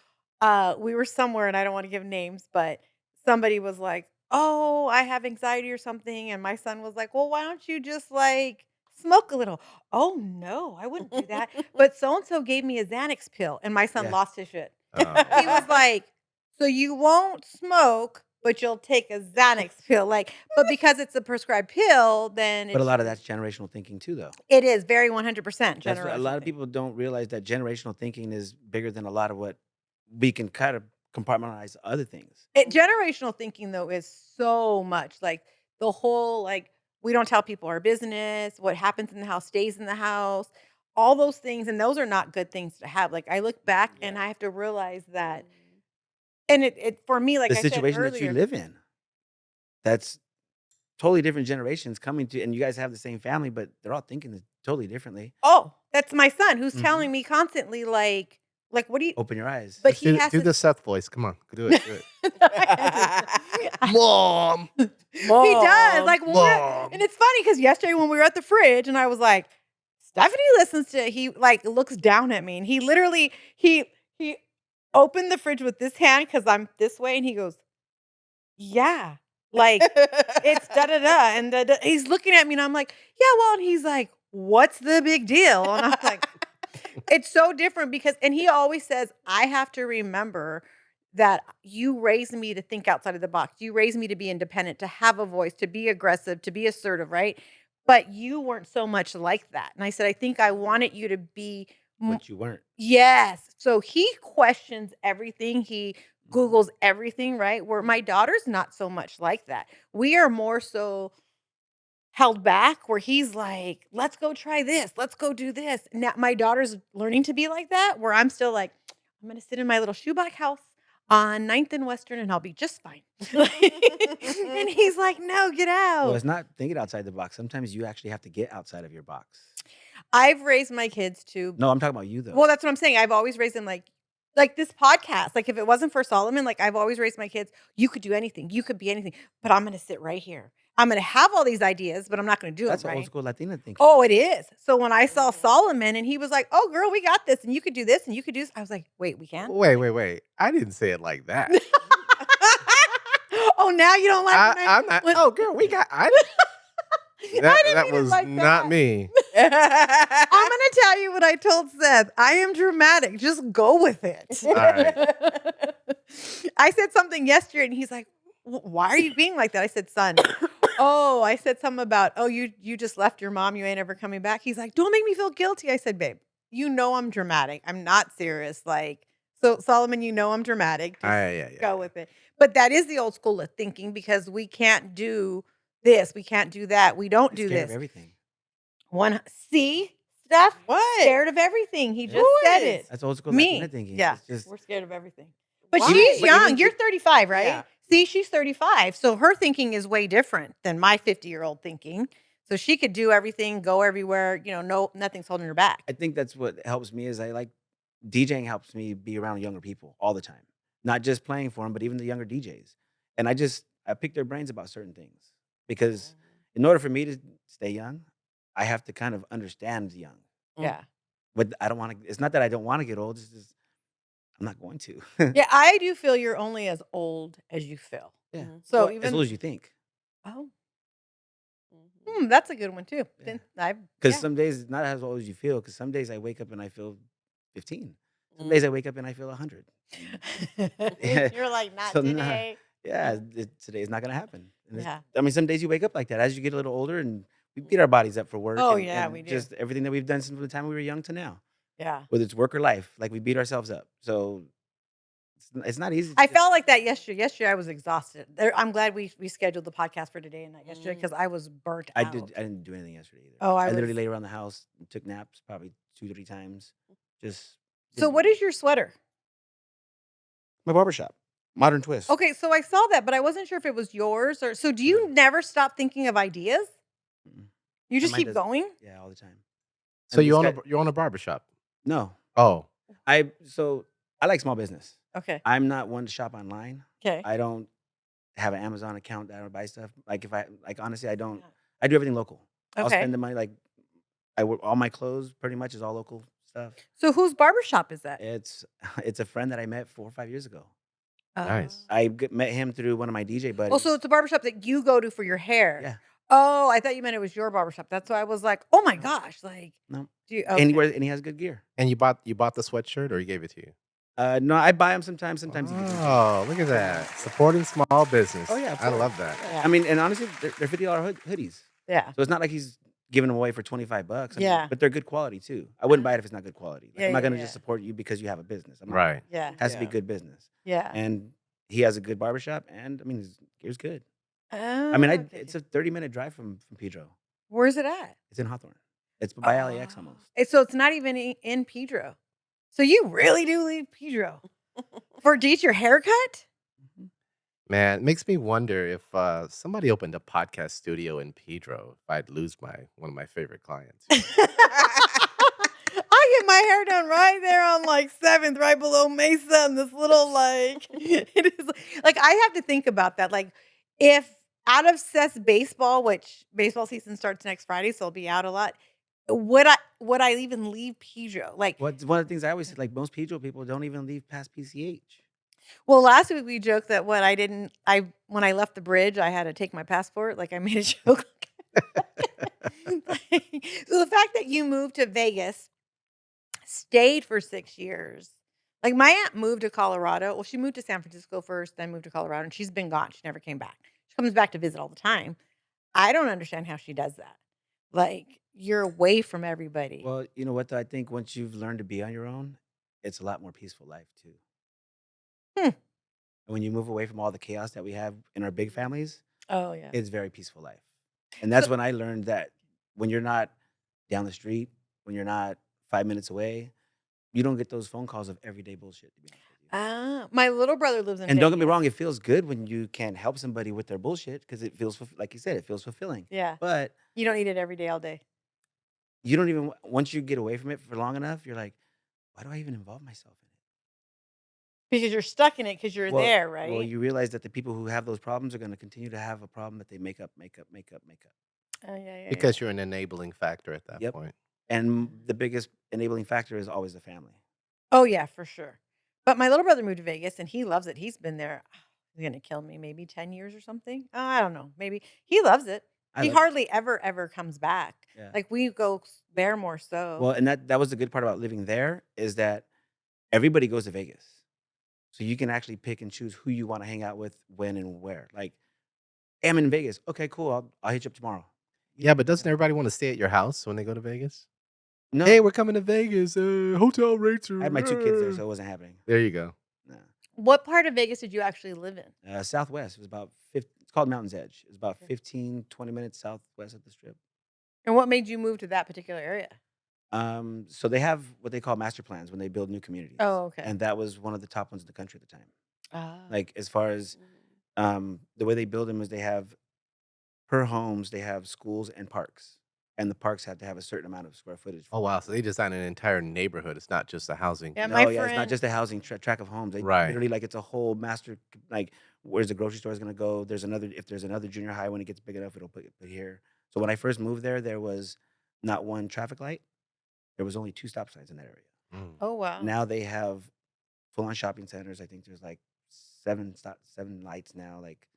we were somewhere, and I don't want to give names, but somebody was like, oh, I have anxiety or something, and my son was like, well, why don't you just like smoke a little? Oh no, I wouldn't do that. But so and so gave me a Xanax pill, and my son Yeah. lost his shit. Oh, He was wow. like, "So you won't smoke, but you'll take a Xanax pill." Like, but because it's a prescribed pill, then But a it's lot of that's generational thinking too, though. it is very 100% That's what a lot generational of thing. people don't realize, that generational thinking is bigger than a lot of what we can kind of compartmentalize other things. Generational thinking though is so much like the whole like we don't tell people our business, what happens in the house stays in the house, all those things, and those are not good things to have. Like I look back and Yeah. I have to realize that, Mhm. and it for me, like The I said situation that you earlier, live in, that's totally different generations coming to, and you guys have the same family, but they're all thinking totally differently. oh, that's my son who's Mhm. telling me constantly, like, what do you? Open your eyes. But Let's he has do to. the Seth voice. Come on, do it, do it. I- Mom, he does. Mom. Like when we're, and mom. it's funny because yesterday when we were at the fridge, and I was like, Stephanie listens to. He like looks down at me, and he literally he opened the fridge with this hand because I'm this way, and he goes, yeah, like it's da da da, and he's looking at me, and I'm like, yeah, well, and he's like, what's the big deal? And I'm like, it's so different because, and he always says, I have to remember that you raised me to think outside of the box. You raised me to be independent, to have a voice, to be aggressive, to be assertive, right? But you weren't so much like that. And I said, I think I wanted you to be, But you weren't. yes. So he questions everything. He Mhm. Googles everything, right? Where my daughter's not so much like that. We are more so held back where he's like, "Let's go try this. Let's go do this." Now my daughter's learning to be like that where I'm still like, "I'm gonna sit in my little shoebox house on 9th and Western and I'll be just fine." And he's like, "No, get Well, out." it's not thinking outside the box. Sometimes you actually have to get outside of your box. I've raised my kids to No, I'm talking about you though. well, that's what I'm saying. I've always raised them like this podcast. Like if it wasn't for Solomon, like I've always raised my kids, you could do anything. You could be anything, but I'm gonna sit right here. I'm gonna have all these ideas, but I'm not gonna do them, That's an old right? school Latina thinking. Oh, it is. So when I saw Solomon and he was like, "Oh, girl, we got this, and you could do this, and you could do this," I was like, "Wait, we can?" Wait, wait, wait. I didn't say it like that. Oh, now you don't like I'm not. when Oh, girl, we got. I didn't That mean it was like not that. me. I'm gonna tell you what I told Seth. I am dramatic. Just go with it. All right. I said something yesterday, and he's like, Why are you being like that?" I said, "Son, oh," I said something about, "Oh, you just left your mom. You ain't ever coming back." He's like, "Don't make me feel guilty." I said, "Babe, you know I'm dramatic. I'm not serious. Like, so Solomon, you know I'm dramatic. Just Yeah, yeah, go yeah. with it." But that is the old school of thinking because we can't do this. We can't do that. We don't You're do scared of this. everything. One see Steph What? scared of everything. He Yeah. just Who said is? it. That's old school Latina Me. thinking. Yeah. It's just We're scared of everything. But But she's but young. even You're 35, right? Yeah. See, she's 35. So her thinking is way different than my 50-year-old thinking. So she could do everything, go everywhere, no nothing's holding her back. I think that's what helps me is I like DJing helps me be around younger people all the time. Not just playing for them, but even the younger DJs. And I pick their brains about certain things because in order for me to stay young, I have to kind of understand young. Yeah. But I don't want to. It's not that I don't want to get old. It's just I'm not going to. Yeah, I do feel you're only as old as you feel. Yeah. So Well, as even old as you think. oh, Mhm. that's a good one too. Yeah. Then I've Because yeah. some days it's not as old as you feel. Because some days I wake up and I feel 15. Some days I wake up and I feel 100. You're like, not So nah, today. yeah, today is not gonna happen. And Yeah. I mean, some days you wake up like that. As you get a little older, and we beat our bodies up for work. Oh, and, yeah, and we do. just everything that we've done since the time we were young to now, Yeah. whether it's work or life, like we beat ourselves up. So it's not easy. I felt like that yesterday. Yesterday I was exhausted. I'm glad we scheduled the podcast for today and not yesterday because I was burnt I out. didn't do anything yesterday either. Oh, I I literally was. laid around the house, and took naps probably 2-3 times. Just So didn't what do is your sweater? my barbershop, Modern Twist. Okay, so I saw that, but I wasn't sure if it was yours or so. Do you No. never stop thinking of ideas? Mm-mm. You My just mind keep doesn't. going? Yeah, all the time. So And you this own guy, you own a barbershop? no, Oh, I like small business. Okay. I'm not one to shop online. Okay. I don't have an Amazon account that I don't buy stuff. Like if I honestly, I don't I do everything local. I'll Okay. spend the money, like, I work all my clothes pretty much is all local stuff. So whose barbershop is that? It's it's a friend that I met 4 or 5 years ago. Uh, Nice. Met him through one of my DJ oh, so buddies. it's a barbershop that you go to for your hair. Yeah. Oh, I thought you meant it was your barbershop. That's why I was like, oh my No, gosh, like, no. do you, And okay. he has good gear. And you bought the sweatshirt or he gave it to you? No, I buy him sometimes. Sometimes he gives me gifts. Oh, look at that. Supporting small Oh business. yeah, of I course. love that. Yeah. Yeah. I mean, and honestly, they're $50 hoodies. Yeah. So it's not like he's giving them away for $25. I mean, Yeah. but they're good quality too. I wouldn't buy it if it's not good quality. Like, Yeah, I'm not yeah, gonna yeah. just support you because you have a business. I'm not. Right. Yeah. It has to be Yeah. good business. Yeah. And he has a good barbershop, and I mean, his gear's good. I Oh, mean, okay. it's a 30-minute drive from Pedro. Where's it at? It's in Hawthorne. It's by LAX Oh. almost. So it's not even in Pedro. So you really do leave Pedro to get your haircut? Mhm. Man, it makes me wonder if somebody opened a podcast studio in Pedro, if I'd lose one of my favorite clients. I get my hair done right there on like 7th, right below Mesa, and this little like it is like I have to think about that. Like if out of Seth's baseball, which baseball season starts next Friday, so I'll be out a lot. Would I even leave Pedro? Like, What's one of the things I always say, like most Pedro people don't even leave past PCH. well, last week we joked that when I left the bridge, I had to take my passport. Like I made a joke. So the fact that you moved to Vegas, stayed for 6 years. Like my aunt moved to Colorado. Well, she moved to San Francisco first, then moved to Colorado, and she's been gone. She never came back. She comes back to visit all the time. I don't understand how she does that. Like you're away from everybody. Well, you know what? Though? I think once you've learned to be on your own, it's a lot more peaceful life too. Hmm. And when you move away from all the chaos that we have in our big families, Oh yeah. it's very peaceful life. And that's So when I learned that when you're not down the street, when you're not 5 minutes away, you don't get those phone calls of everyday bullshit. To be honest with you. my little brother lives in And don't get me wrong, Vegas. it feels good when you can help somebody with their bullshit because it feels, like you said, it feels fulfilling. Yeah. But You don't need it every day, all day. you don't even, once you get away from it for long enough, you're like, why do I even involve myself in it? Because you're stuck in it because you're there, right? Well, you realize that the people who have those problems are going to continue to have a problem that they make up. Oh yeah. Because you're an enabling factor at that Yep. point. And the biggest enabling factor is always the family. Oh yeah, for sure. But my little brother moved to Vegas and he loves it. He's been there. He's gonna kill me. Maybe 10 years or something. I don't know. Maybe he loves it. I He love it. hardly ever comes back. Yeah. Like we go there more so. Well, and that was the good part about living there is that everybody goes to Vegas. So you can actually pick and choose who you want to hang out with, when and where. Like, hey, I'm in Vegas. Okay, cool. I'll hit you up tomorrow. You Yeah, don't but do doesn't that. everybody want to stay at your house when they go to Vegas? No, Hey, we're coming to Vegas. Hotel rates are. I had my 2 kids there, so it wasn't happening. There you go. No. What part of Vegas did you actually live in? Southwest. It was about 50, it's called Mountain's Edge. It's about 15, 20 minutes southwest of the strip. And what made you move to that particular area? So they have what they call master plans when they build new communities. Oh, okay. And that was one of the top ones in the country at the time. Ah. Like as far as the way they build them is they have per homes, they have schools and parks. And the parks have to have a certain amount of square footage. Oh wow, so they designed an entire neighborhood. It's not just a housing. Yeah, No, my yeah, it's not friend- just a housing track of homes. They Right. literally like it's a whole master, like where's the grocery store is gonna go. If there's another junior high when it gets big enough, it'll put here. So when I first moved there was not one traffic light. There was only 2 stop signs in that area. Mm. Oh wow. Now they have full on shopping centers. I think there's like 7 lights now. Like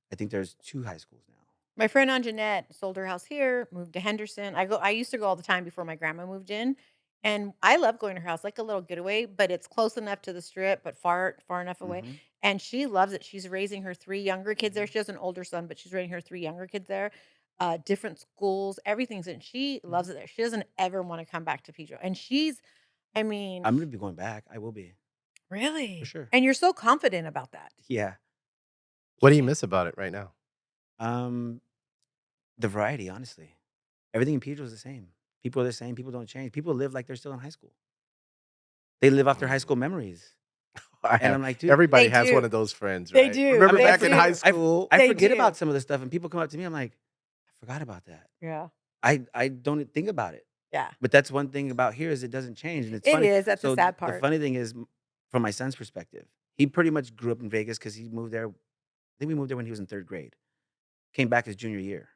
I think there's 2 high schools now. My friend Anjanette sold her house here, moved to Henderson. I used to go all the time before my grandma moved in. And I love going to her house, like a little getaway, but it's close enough to the strip, but far enough away. Mhm. And she loves it. She's raising her 3 younger kids there. She has an older son, but she's raising her 3 younger kids there. Different schools, everything's in. She loves it there. She doesn't ever want to come back to Pedro. And I mean, I'm gonna be going back. I will be really? for sure. And you're so confident about that. Yeah. What do you miss about it right now? The variety, honestly. Everything in Pedro is the same. People are the same. People don't change. People live like they're still in high school. They live off their high school memories. And I'm like, dude, Everybody They has do. one of those friends, They right? do. Remember They back in do. high school? I They forget do. about some of the stuff, and people come up to me. I'm like, I forgot about that. Yeah. I don't think about it. Yeah. But that's one thing about here is it doesn't change, and it's It funny. is. That's the So sad The part. funny thing is, from my son's perspective, he pretty much grew up in Vegas because he moved there. I think we moved there when he was in 3rd grade. Came back his junior year.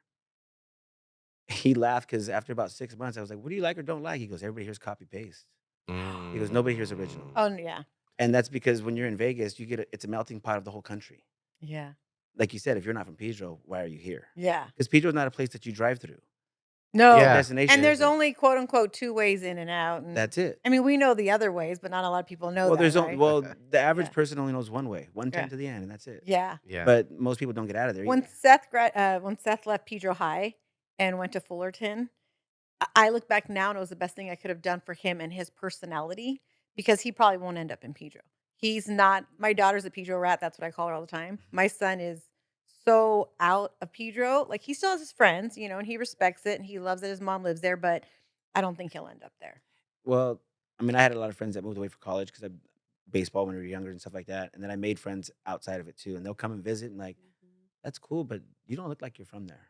he laughed because after about 6 months, I was like, "What do you like or don't like?" He goes, "Everybody here's copy paste." He goes, "Nobody here's original." Mm. Oh, yeah. And that's because when you're in Vegas, it's a melting pot of the whole country. Yeah. Like you said, if you're not from Pedro, why are you here? Yeah. Because Pedro is not a place that you drive through. It's a No. Yeah. destination. And there's only quote unquote 2 ways in and out. And That's it. I mean, we know the other ways, but not a lot of people know Well, that, right? the average Yeah. person only knows one way, Yeah. 110 to the end, and that's it. Yeah. Yeah. But most people don't get out of there When either. when Seth left Pedro High and went to Fullerton, I look back now and it was the best thing I could have done for him and his personality because he probably won't end up in Pedro. He's not my daughter's a Pedro rat, that's what I call her all the time. My son is so out of Pedro. Like he still has his friends, you know, and he respects it and he loves that his mom lives there, but I don't think he'll end up there. Well, I mean, I had a lot of friends that moved away for college because I baseball when we were younger and stuff like that, and then I made friends outside of it too, and they'll come and visit and like, "That's cool, but you don't look like you're from there."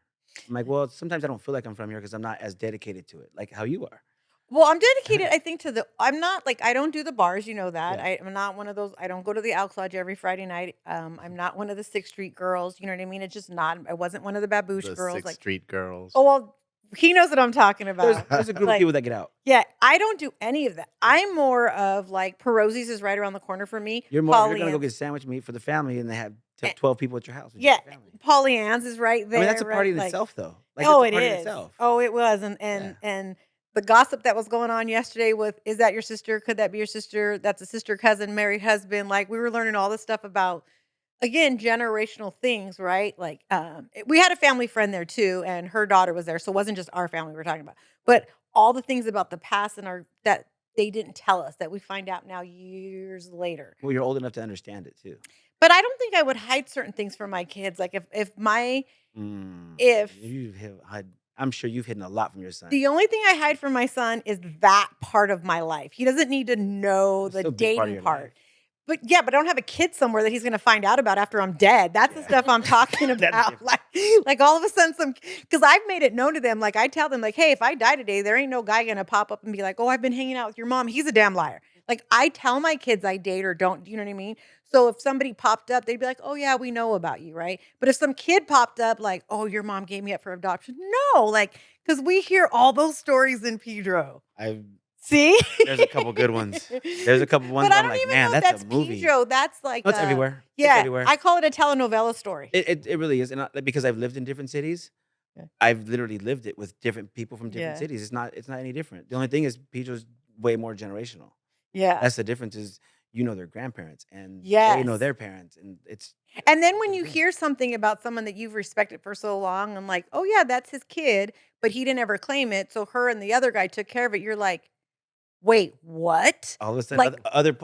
I'm like, "Well, sometimes I don't feel like I'm from here because I'm not as dedicated to it, like how you are." Well, I'm dedicated, I think, to the I'm not like I don't do the bars, you know that. Yeah. I'm not one of those. I don't go to the Elks Lodge every Friday night. I'm not one of the Sixth Street girls. You know what I mean? It's just not. I wasn't one of the Baboosh The girls. Sixth Like, Street Girls. oh well, he knows what I'm talking about. There's a group of Like, people that get out. yeah, I don't do any of that. I'm more of like Perozzi's is right around the corner for me. You're gonna go Ann's- get sandwich meat for the family, and they have Eh, 12 people at your house. With yeah, your family. Polly Ann's is right there. I mean, that's a party right? in Like, itself, though. Like, oh, that's it a party in is. itself. Oh, it was, Yeah. and the gossip that was going on yesterday with is that your sister? Could that be your sister? That's a sister, cousin, married husband. Like we were learning all this stuff about again generational things, right? Like we had a family friend there too, and her daughter was there, so it wasn't just our family we were talking about, but all the things about the past and our that they didn't tell us that we find out now years later. Well, you're old enough to understand it too. But I don't think I would hide certain things from my kids. Like if my if I'm sure you've hidden a lot from your son. the only thing I hide from my son is that part of my life. He doesn't need to know It's the still a big part of dating your part. life. But yeah, but I don't have a kid somewhere that he's gonna find out about after I'm dead. That's the Yeah. stuff I'm talking That's about. different. Like all of a sudden because I've made it known to them. Like I tell them, like, hey, if I die today, there ain't no guy gonna pop up and be like, oh, I've been hanging out with your mom. He's a damn liar. Like I tell my kids I date or don't, you know what I mean? So if somebody popped up, they'd be like, oh yeah, we know about you, right? But if some kid popped up, like, oh, your mom gave me up for adoption. No, like, because we hear all those stories in Pedro. See? There's a couple good ones. There's a couple ones But where I I'm don't like, even man, know if that's that's a movie. Pedro. That's like No, it's everywhere. It's yeah, everywhere. I call it a telenovela story. It really is, and because I've lived in different cities, Yeah. I've literally lived it with different people from different Yeah. cities. It's not any different. The only thing is Pedro's way more generational. Yeah. That's the difference. Is you know their grandparents and they know Yes. their parents, and it's And then when you Mhm. hear something about someone that you've respected for so long and like, oh yeah, that's his kid, but he didn't ever claim it. So her and the other guy took care of it. You're like, wait, what? all of a sudden Like, other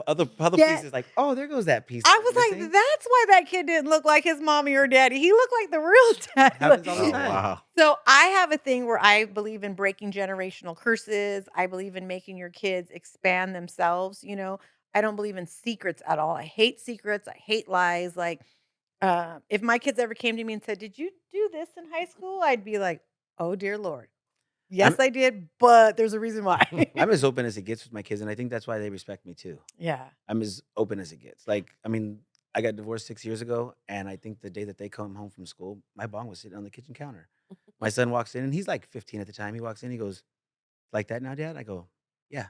yeah. pieces like, oh, there goes that piece. I that was like, missing. that's why that kid didn't look like his mommy or daddy. He looked like the real dad. Happens all the Oh, time. wow. So I have a thing where I believe in breaking generational curses. I believe in making your kids expand themselves. You know, I don't believe in secrets at all. I hate secrets. I hate lies. Like, if my kids ever came to me and said, "Did you do this in high school?" I'd be like, "Oh dear Lord, yes, I did, but there's a reason why." I'm as open as it gets with my kids, and I think that's why they respect me too. Yeah. I'm as open as it gets. Like, I mean, I got divorced 6 years ago, and I think the day that they come home from school, my bong was sitting on the kitchen counter. My son walks in, and he's like 15 at the time. He walks in, he goes, "Like that now, Dad?" I go, "Yeah."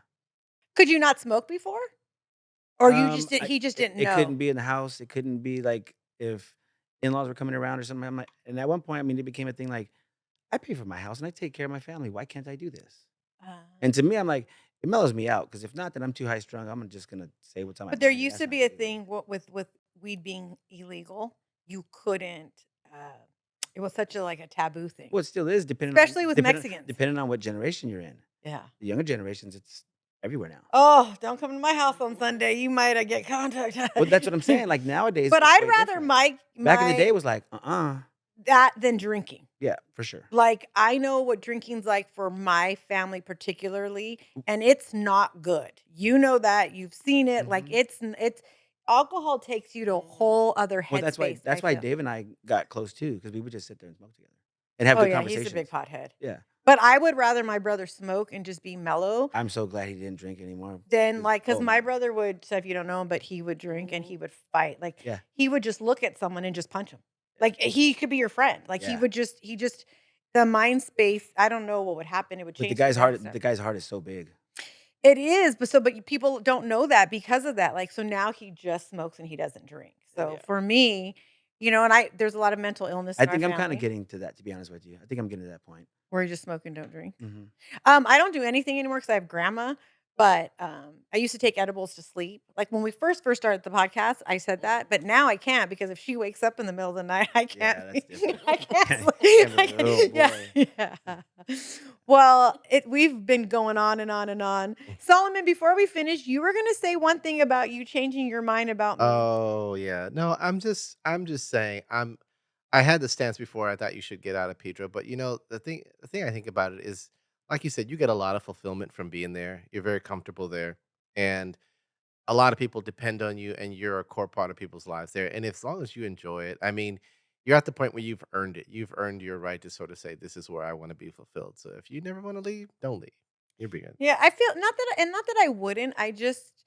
Could you not smoke before, or you just did? I He just didn't it know. couldn't be in the house. It couldn't be like if in-laws were coming around or something. I'm like, and at one point, I mean, it became a thing like, I pay for my house and I take care of my family. Why can't I do this? And to me, I'm like, it mellows me out because if not, then I'm too high strung. I'm just gonna say what's on my But there mind. used That's to not be a gonna do it. thing with weed being illegal. You couldn't. It was such a like a taboo thing. Well, it still is, depending Especially on, with depending, Mexicans. depending on what generation you're in. Yeah. The younger generations, it's everywhere now. Oh, don't come to my house on Sunday. You might get contact. Well, that's what I'm saying. Like nowadays, But it's I'd way rather different. Back in the day, it was like, that than drinking. yeah, for sure. Like I know what drinking's like for my family particularly, and it's not good. You know that. You've seen it. Like Mhm. it's alcohol takes you to a whole other Well, headspace. that's I why feel. Dave and I got close too, because we would just sit there and smoke together and have Oh good yeah, conversations. he's a big pothead. Yeah, But I would rather my brother smoke and just be mellow I'm so glad he didn't drink anymore. than like because oh, my man. brother would. So if you don't know him, but he would drink and he would fight. Like Yeah. he would just look at someone and just punch him. Like he could be your friend. Like he Yeah. would just the mind space, I don't know what would happen. It would But change the the guy's heart is so big. It is, but people don't know that because of that. Like, so now he just smokes and he doesn't drink. So Yeah. for me, and there's a lot of mental illness I in our think I'm kind of family getting to that, to be honest with you. I think I'm getting to that point. where you just smoke and don't drink. Mhm. I don't do anything anymore because I have grandma. But I used to take edibles to sleep. Like when we first started the podcast, I said that, but now I can't because if she wakes up in the middle of the night, I can't. Yeah, that's different. I can't Can't sleep. be like, "Oh, boy." Yeah. Well, we've been going on and on and on. Solomon, before we finish, you were gonna say one thing about you changing your mind about me. Oh yeah. No, I'm just saying I had the stance before I thought you should get out of Pedro, but the thing I think about it is like you said, you get a lot of fulfillment from being there. You're very comfortable there. And a lot of people depend on you and you're a core part of people's lives there. And as long as you enjoy it, I mean, you're at the point where you've earned it. You've earned your right to sort of say, this is where I want to be fulfilled. So if you never want to leave, don't leave. You're being good. Yeah, I feel not that I wouldn't. I just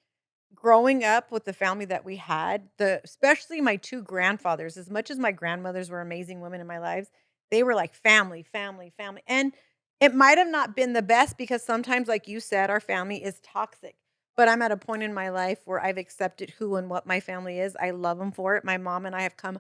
growing up with the family that we had, especially my two grandfathers, as much as my grandmothers were amazing women in my lives, they were like family, family, family. And it might have not been the best because sometimes, like you said, our family is toxic. But I'm at a point in my life where I've accepted who and what my family is. I love them for it. My mom and I have come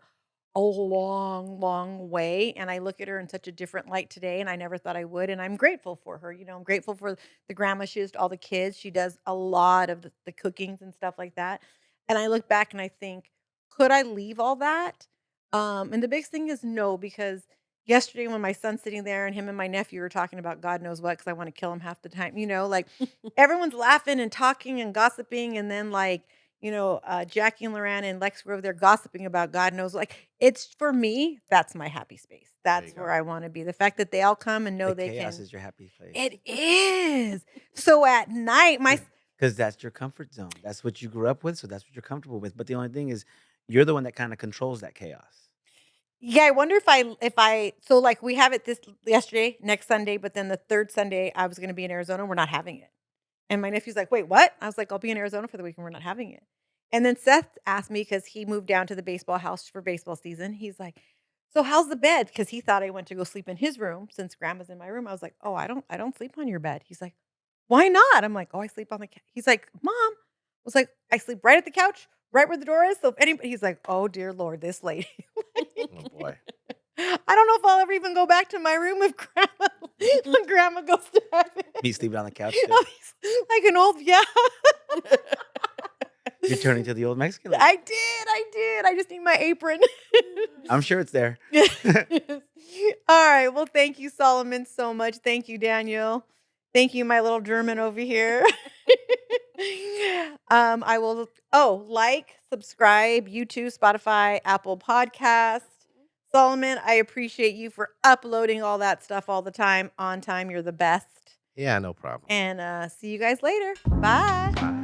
a long, long way. And I look at her in such a different light today. And I never thought I would. And I'm grateful for her. I'm grateful for the grandma she is to all the kids. She does a lot of the cookings and stuff like that. And I look back and I think, could I leave all that? And the biggest thing is no, because yesterday when my son's sitting there and him and my nephew were talking about God knows what, because I want to kill him half the time, like everyone's laughing and talking and gossiping. And then like, Jackie and Loran and Lex were over there gossiping about God knows. Like, it's for me, that's my happy space. There you That's go. where I want to be. The fact that they all come and know The they chaos can. is your happy place. It is. So at night, Because that's your comfort zone. That's what you grew up with, so that's what you're comfortable with. But the only thing is, you're the one that kind of controls that chaos. yeah, I wonder so like we have it this yesterday, next Sunday, but then the third Sunday I was going to be in Arizona. We're not having it. And my nephew's like, wait, what? I was like, I'll be in Arizona for the weekend. We're not having it. And then Seth asked me because he moved down to the baseball house for baseball season. He's like, so how's the bed? Because he thought I went to go sleep in his room since grandma's in my room. I was like, oh, I don't sleep on your bed. He's like, why not? I'm like, oh, I sleep on the couch. He's like, Mom. I was like, I sleep right at the couch, right where the door is. So if anybody, he's like, oh dear Lord, this lady. Oh boy. I don't know if I'll ever even go back to my room if grandma when grandma goes to heaven. Me sleeping on the couch, I'll too. be like an old, yeah. You're turning to the old Mexican lady. I did. I just need my apron. I'm sure it's there. All right. Well, thank you, Solomon, so much. Thank you, Daniel. Thank you, my little German over here. I will subscribe, YouTube, Spotify, Apple Podcast. Solomon, I appreciate you for uploading all that stuff all the time on time. You're the best. Yeah, no problem. And see you guys later. Bye. Bye.